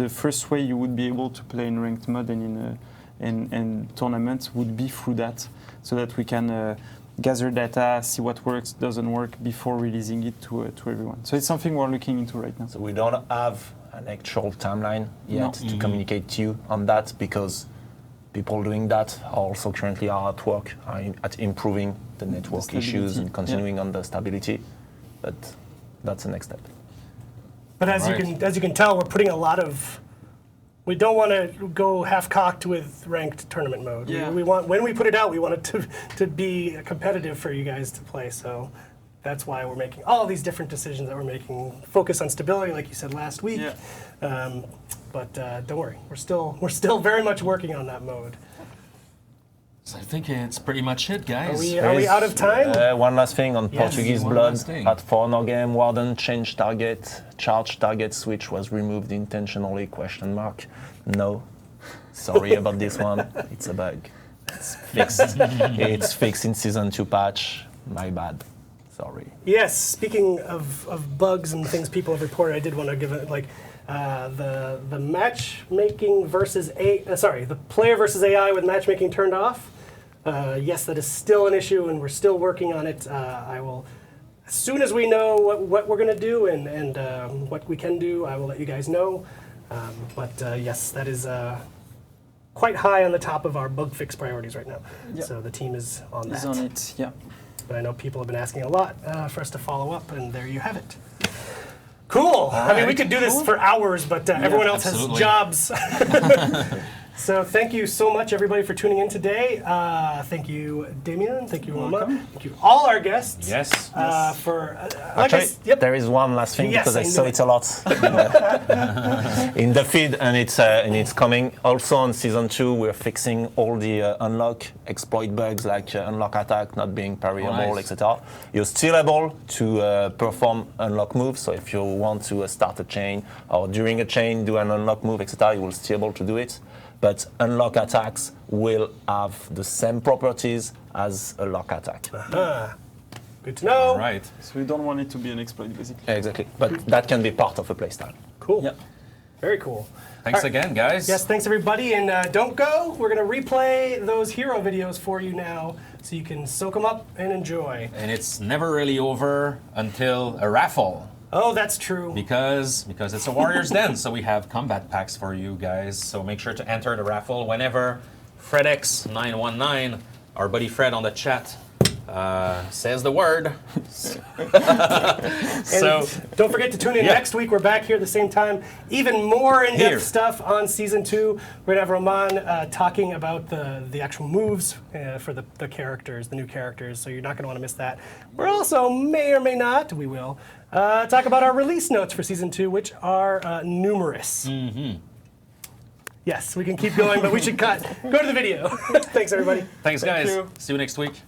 first way you would be able to play in ranked mode and in tournaments would be through that, so that we can gather data, see what works, doesn't work before releasing it to everyone. So it's something we're looking into right now. So we don't have an actual timeline yet to communicate to you on that, because people doing that are also currently at work at improving the network issues and continuing on the stability. But that's the next step. But as you can tell, we're putting a lot of. We don't want to go half-cocked with ranked tournament mode. Yeah. We want, when we put it out, we want it to be competitive for you guys to play. So that's why we're making all these different decisions that we're making. Focus on stability, like you said last week. Yeah. But don't worry, we're still very much working on that mode. So I think it's pretty much it, guys. Are we out of time? One last thing on Yes. Portuguese One Blood. last thing. At Foreigner game, Warden changed charge target switch was removed intentionally, ? No. Sorry about this one. It's a bug. It's fixed. It's fixed in Season 2 patch. My bad. Sorry. Yes, speaking of bugs and things people have reported, I did want to give it the matchmaking versus the player versus AI with matchmaking turned off. Yes, that is still an issue, and we're still working on it. I will, as soon as we know what we're going to do and what we can do, I will let you guys know. But yes, that is quite high on the top of our bug fix priorities right now. Yeah. So the team is on that. Is on it, yeah. But I know people have been asking a lot for us to follow up, and there you have it. Cool. I mean, we could do this for hours, but everyone else absolutely. has jobs. So thank you so much, everybody, for tuning in today. Thank you, Damien. Thank you, Oma. Thank you, all our guests. Yes. For Actually, there is one last thing, Yes, because I I saw knew it a lot in the feed, and it's coming. Also on Season 2, we're fixing all the unlock exploit bugs, like unlock attack not being parryable, nice. etc. You're still able to perform unlock moves, so if you want to start a chain, or during a chain do an unlock move, etc., you will still be able to do it. But unlock attacks will have the same properties as a lock attack. good to know. All right. So we don't want it to be an exploit, basically. Exactly. But that can be part of a playstyle. Cool. Yeah. Very cool. Thanks All right. again, guys. Yes, thanks everybody, and don't go. We're gonna replay those hero videos for you now, so you can soak them up and enjoy. And it's never really over until a raffle. Oh, that's true. Because it's a Warrior's Den, so we have combat packs for you guys. So make sure to enter the raffle whenever FredX919, our buddy Fred on the chat, says the word. So Don't forget to tune in next week. We're back here at the same time. Even more in-depth Here. stuff on Season 2. We're going to have Roman talking about the actual moves for the characters, the new characters, so you're not going to want to miss that. We're also, may or may not, we will, talk about our release notes for Season 2, which are numerous. Mm-hmm. Yes, we can keep going, but we should cut. Go to the video. Thanks, everybody. thanks, guys. you. See you next week.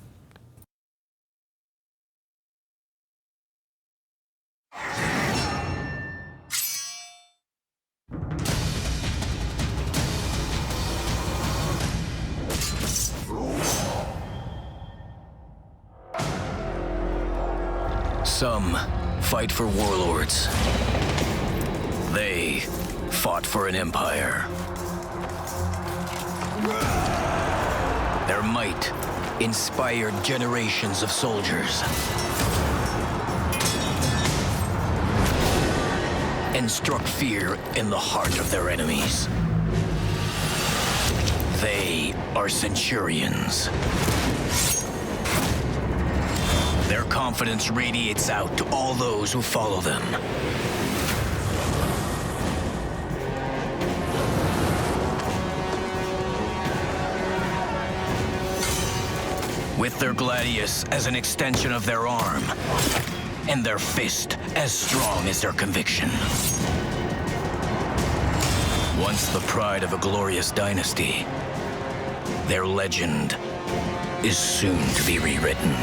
Some fight for warlords. They fought for an empire. Their might inspired generations of soldiers and struck fear in the heart of their enemies. They are Centurions. Their confidence radiates out to all those who follow them. With their gladius as an extension of their arm, and their fist as strong as their conviction. Once the pride of a glorious dynasty, their legend is soon to be rewritten.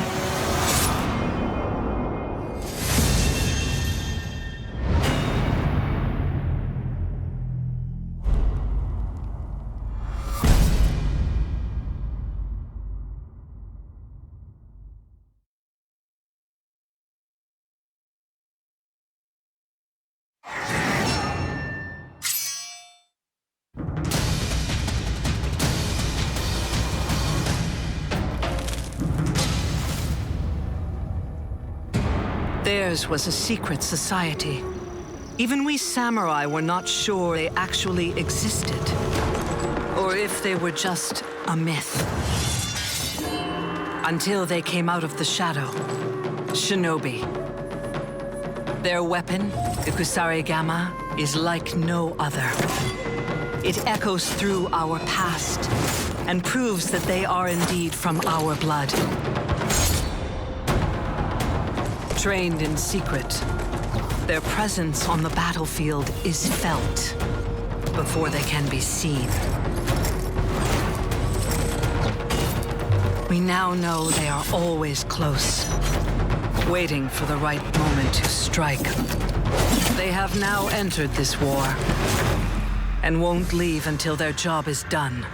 Theirs was a secret society. Even we samurai were not sure they actually existed, or if they were just a myth. Until they came out of the shadow. Shinobi. Their weapon, the kusarigama, is like no other. It echoes through our past and proves that they are indeed from our blood. Trained in secret, their presence on the battlefield is felt before they can be seen. We now know they are always close, waiting for the right moment to strike. They have now entered this war and won't leave until their job is done.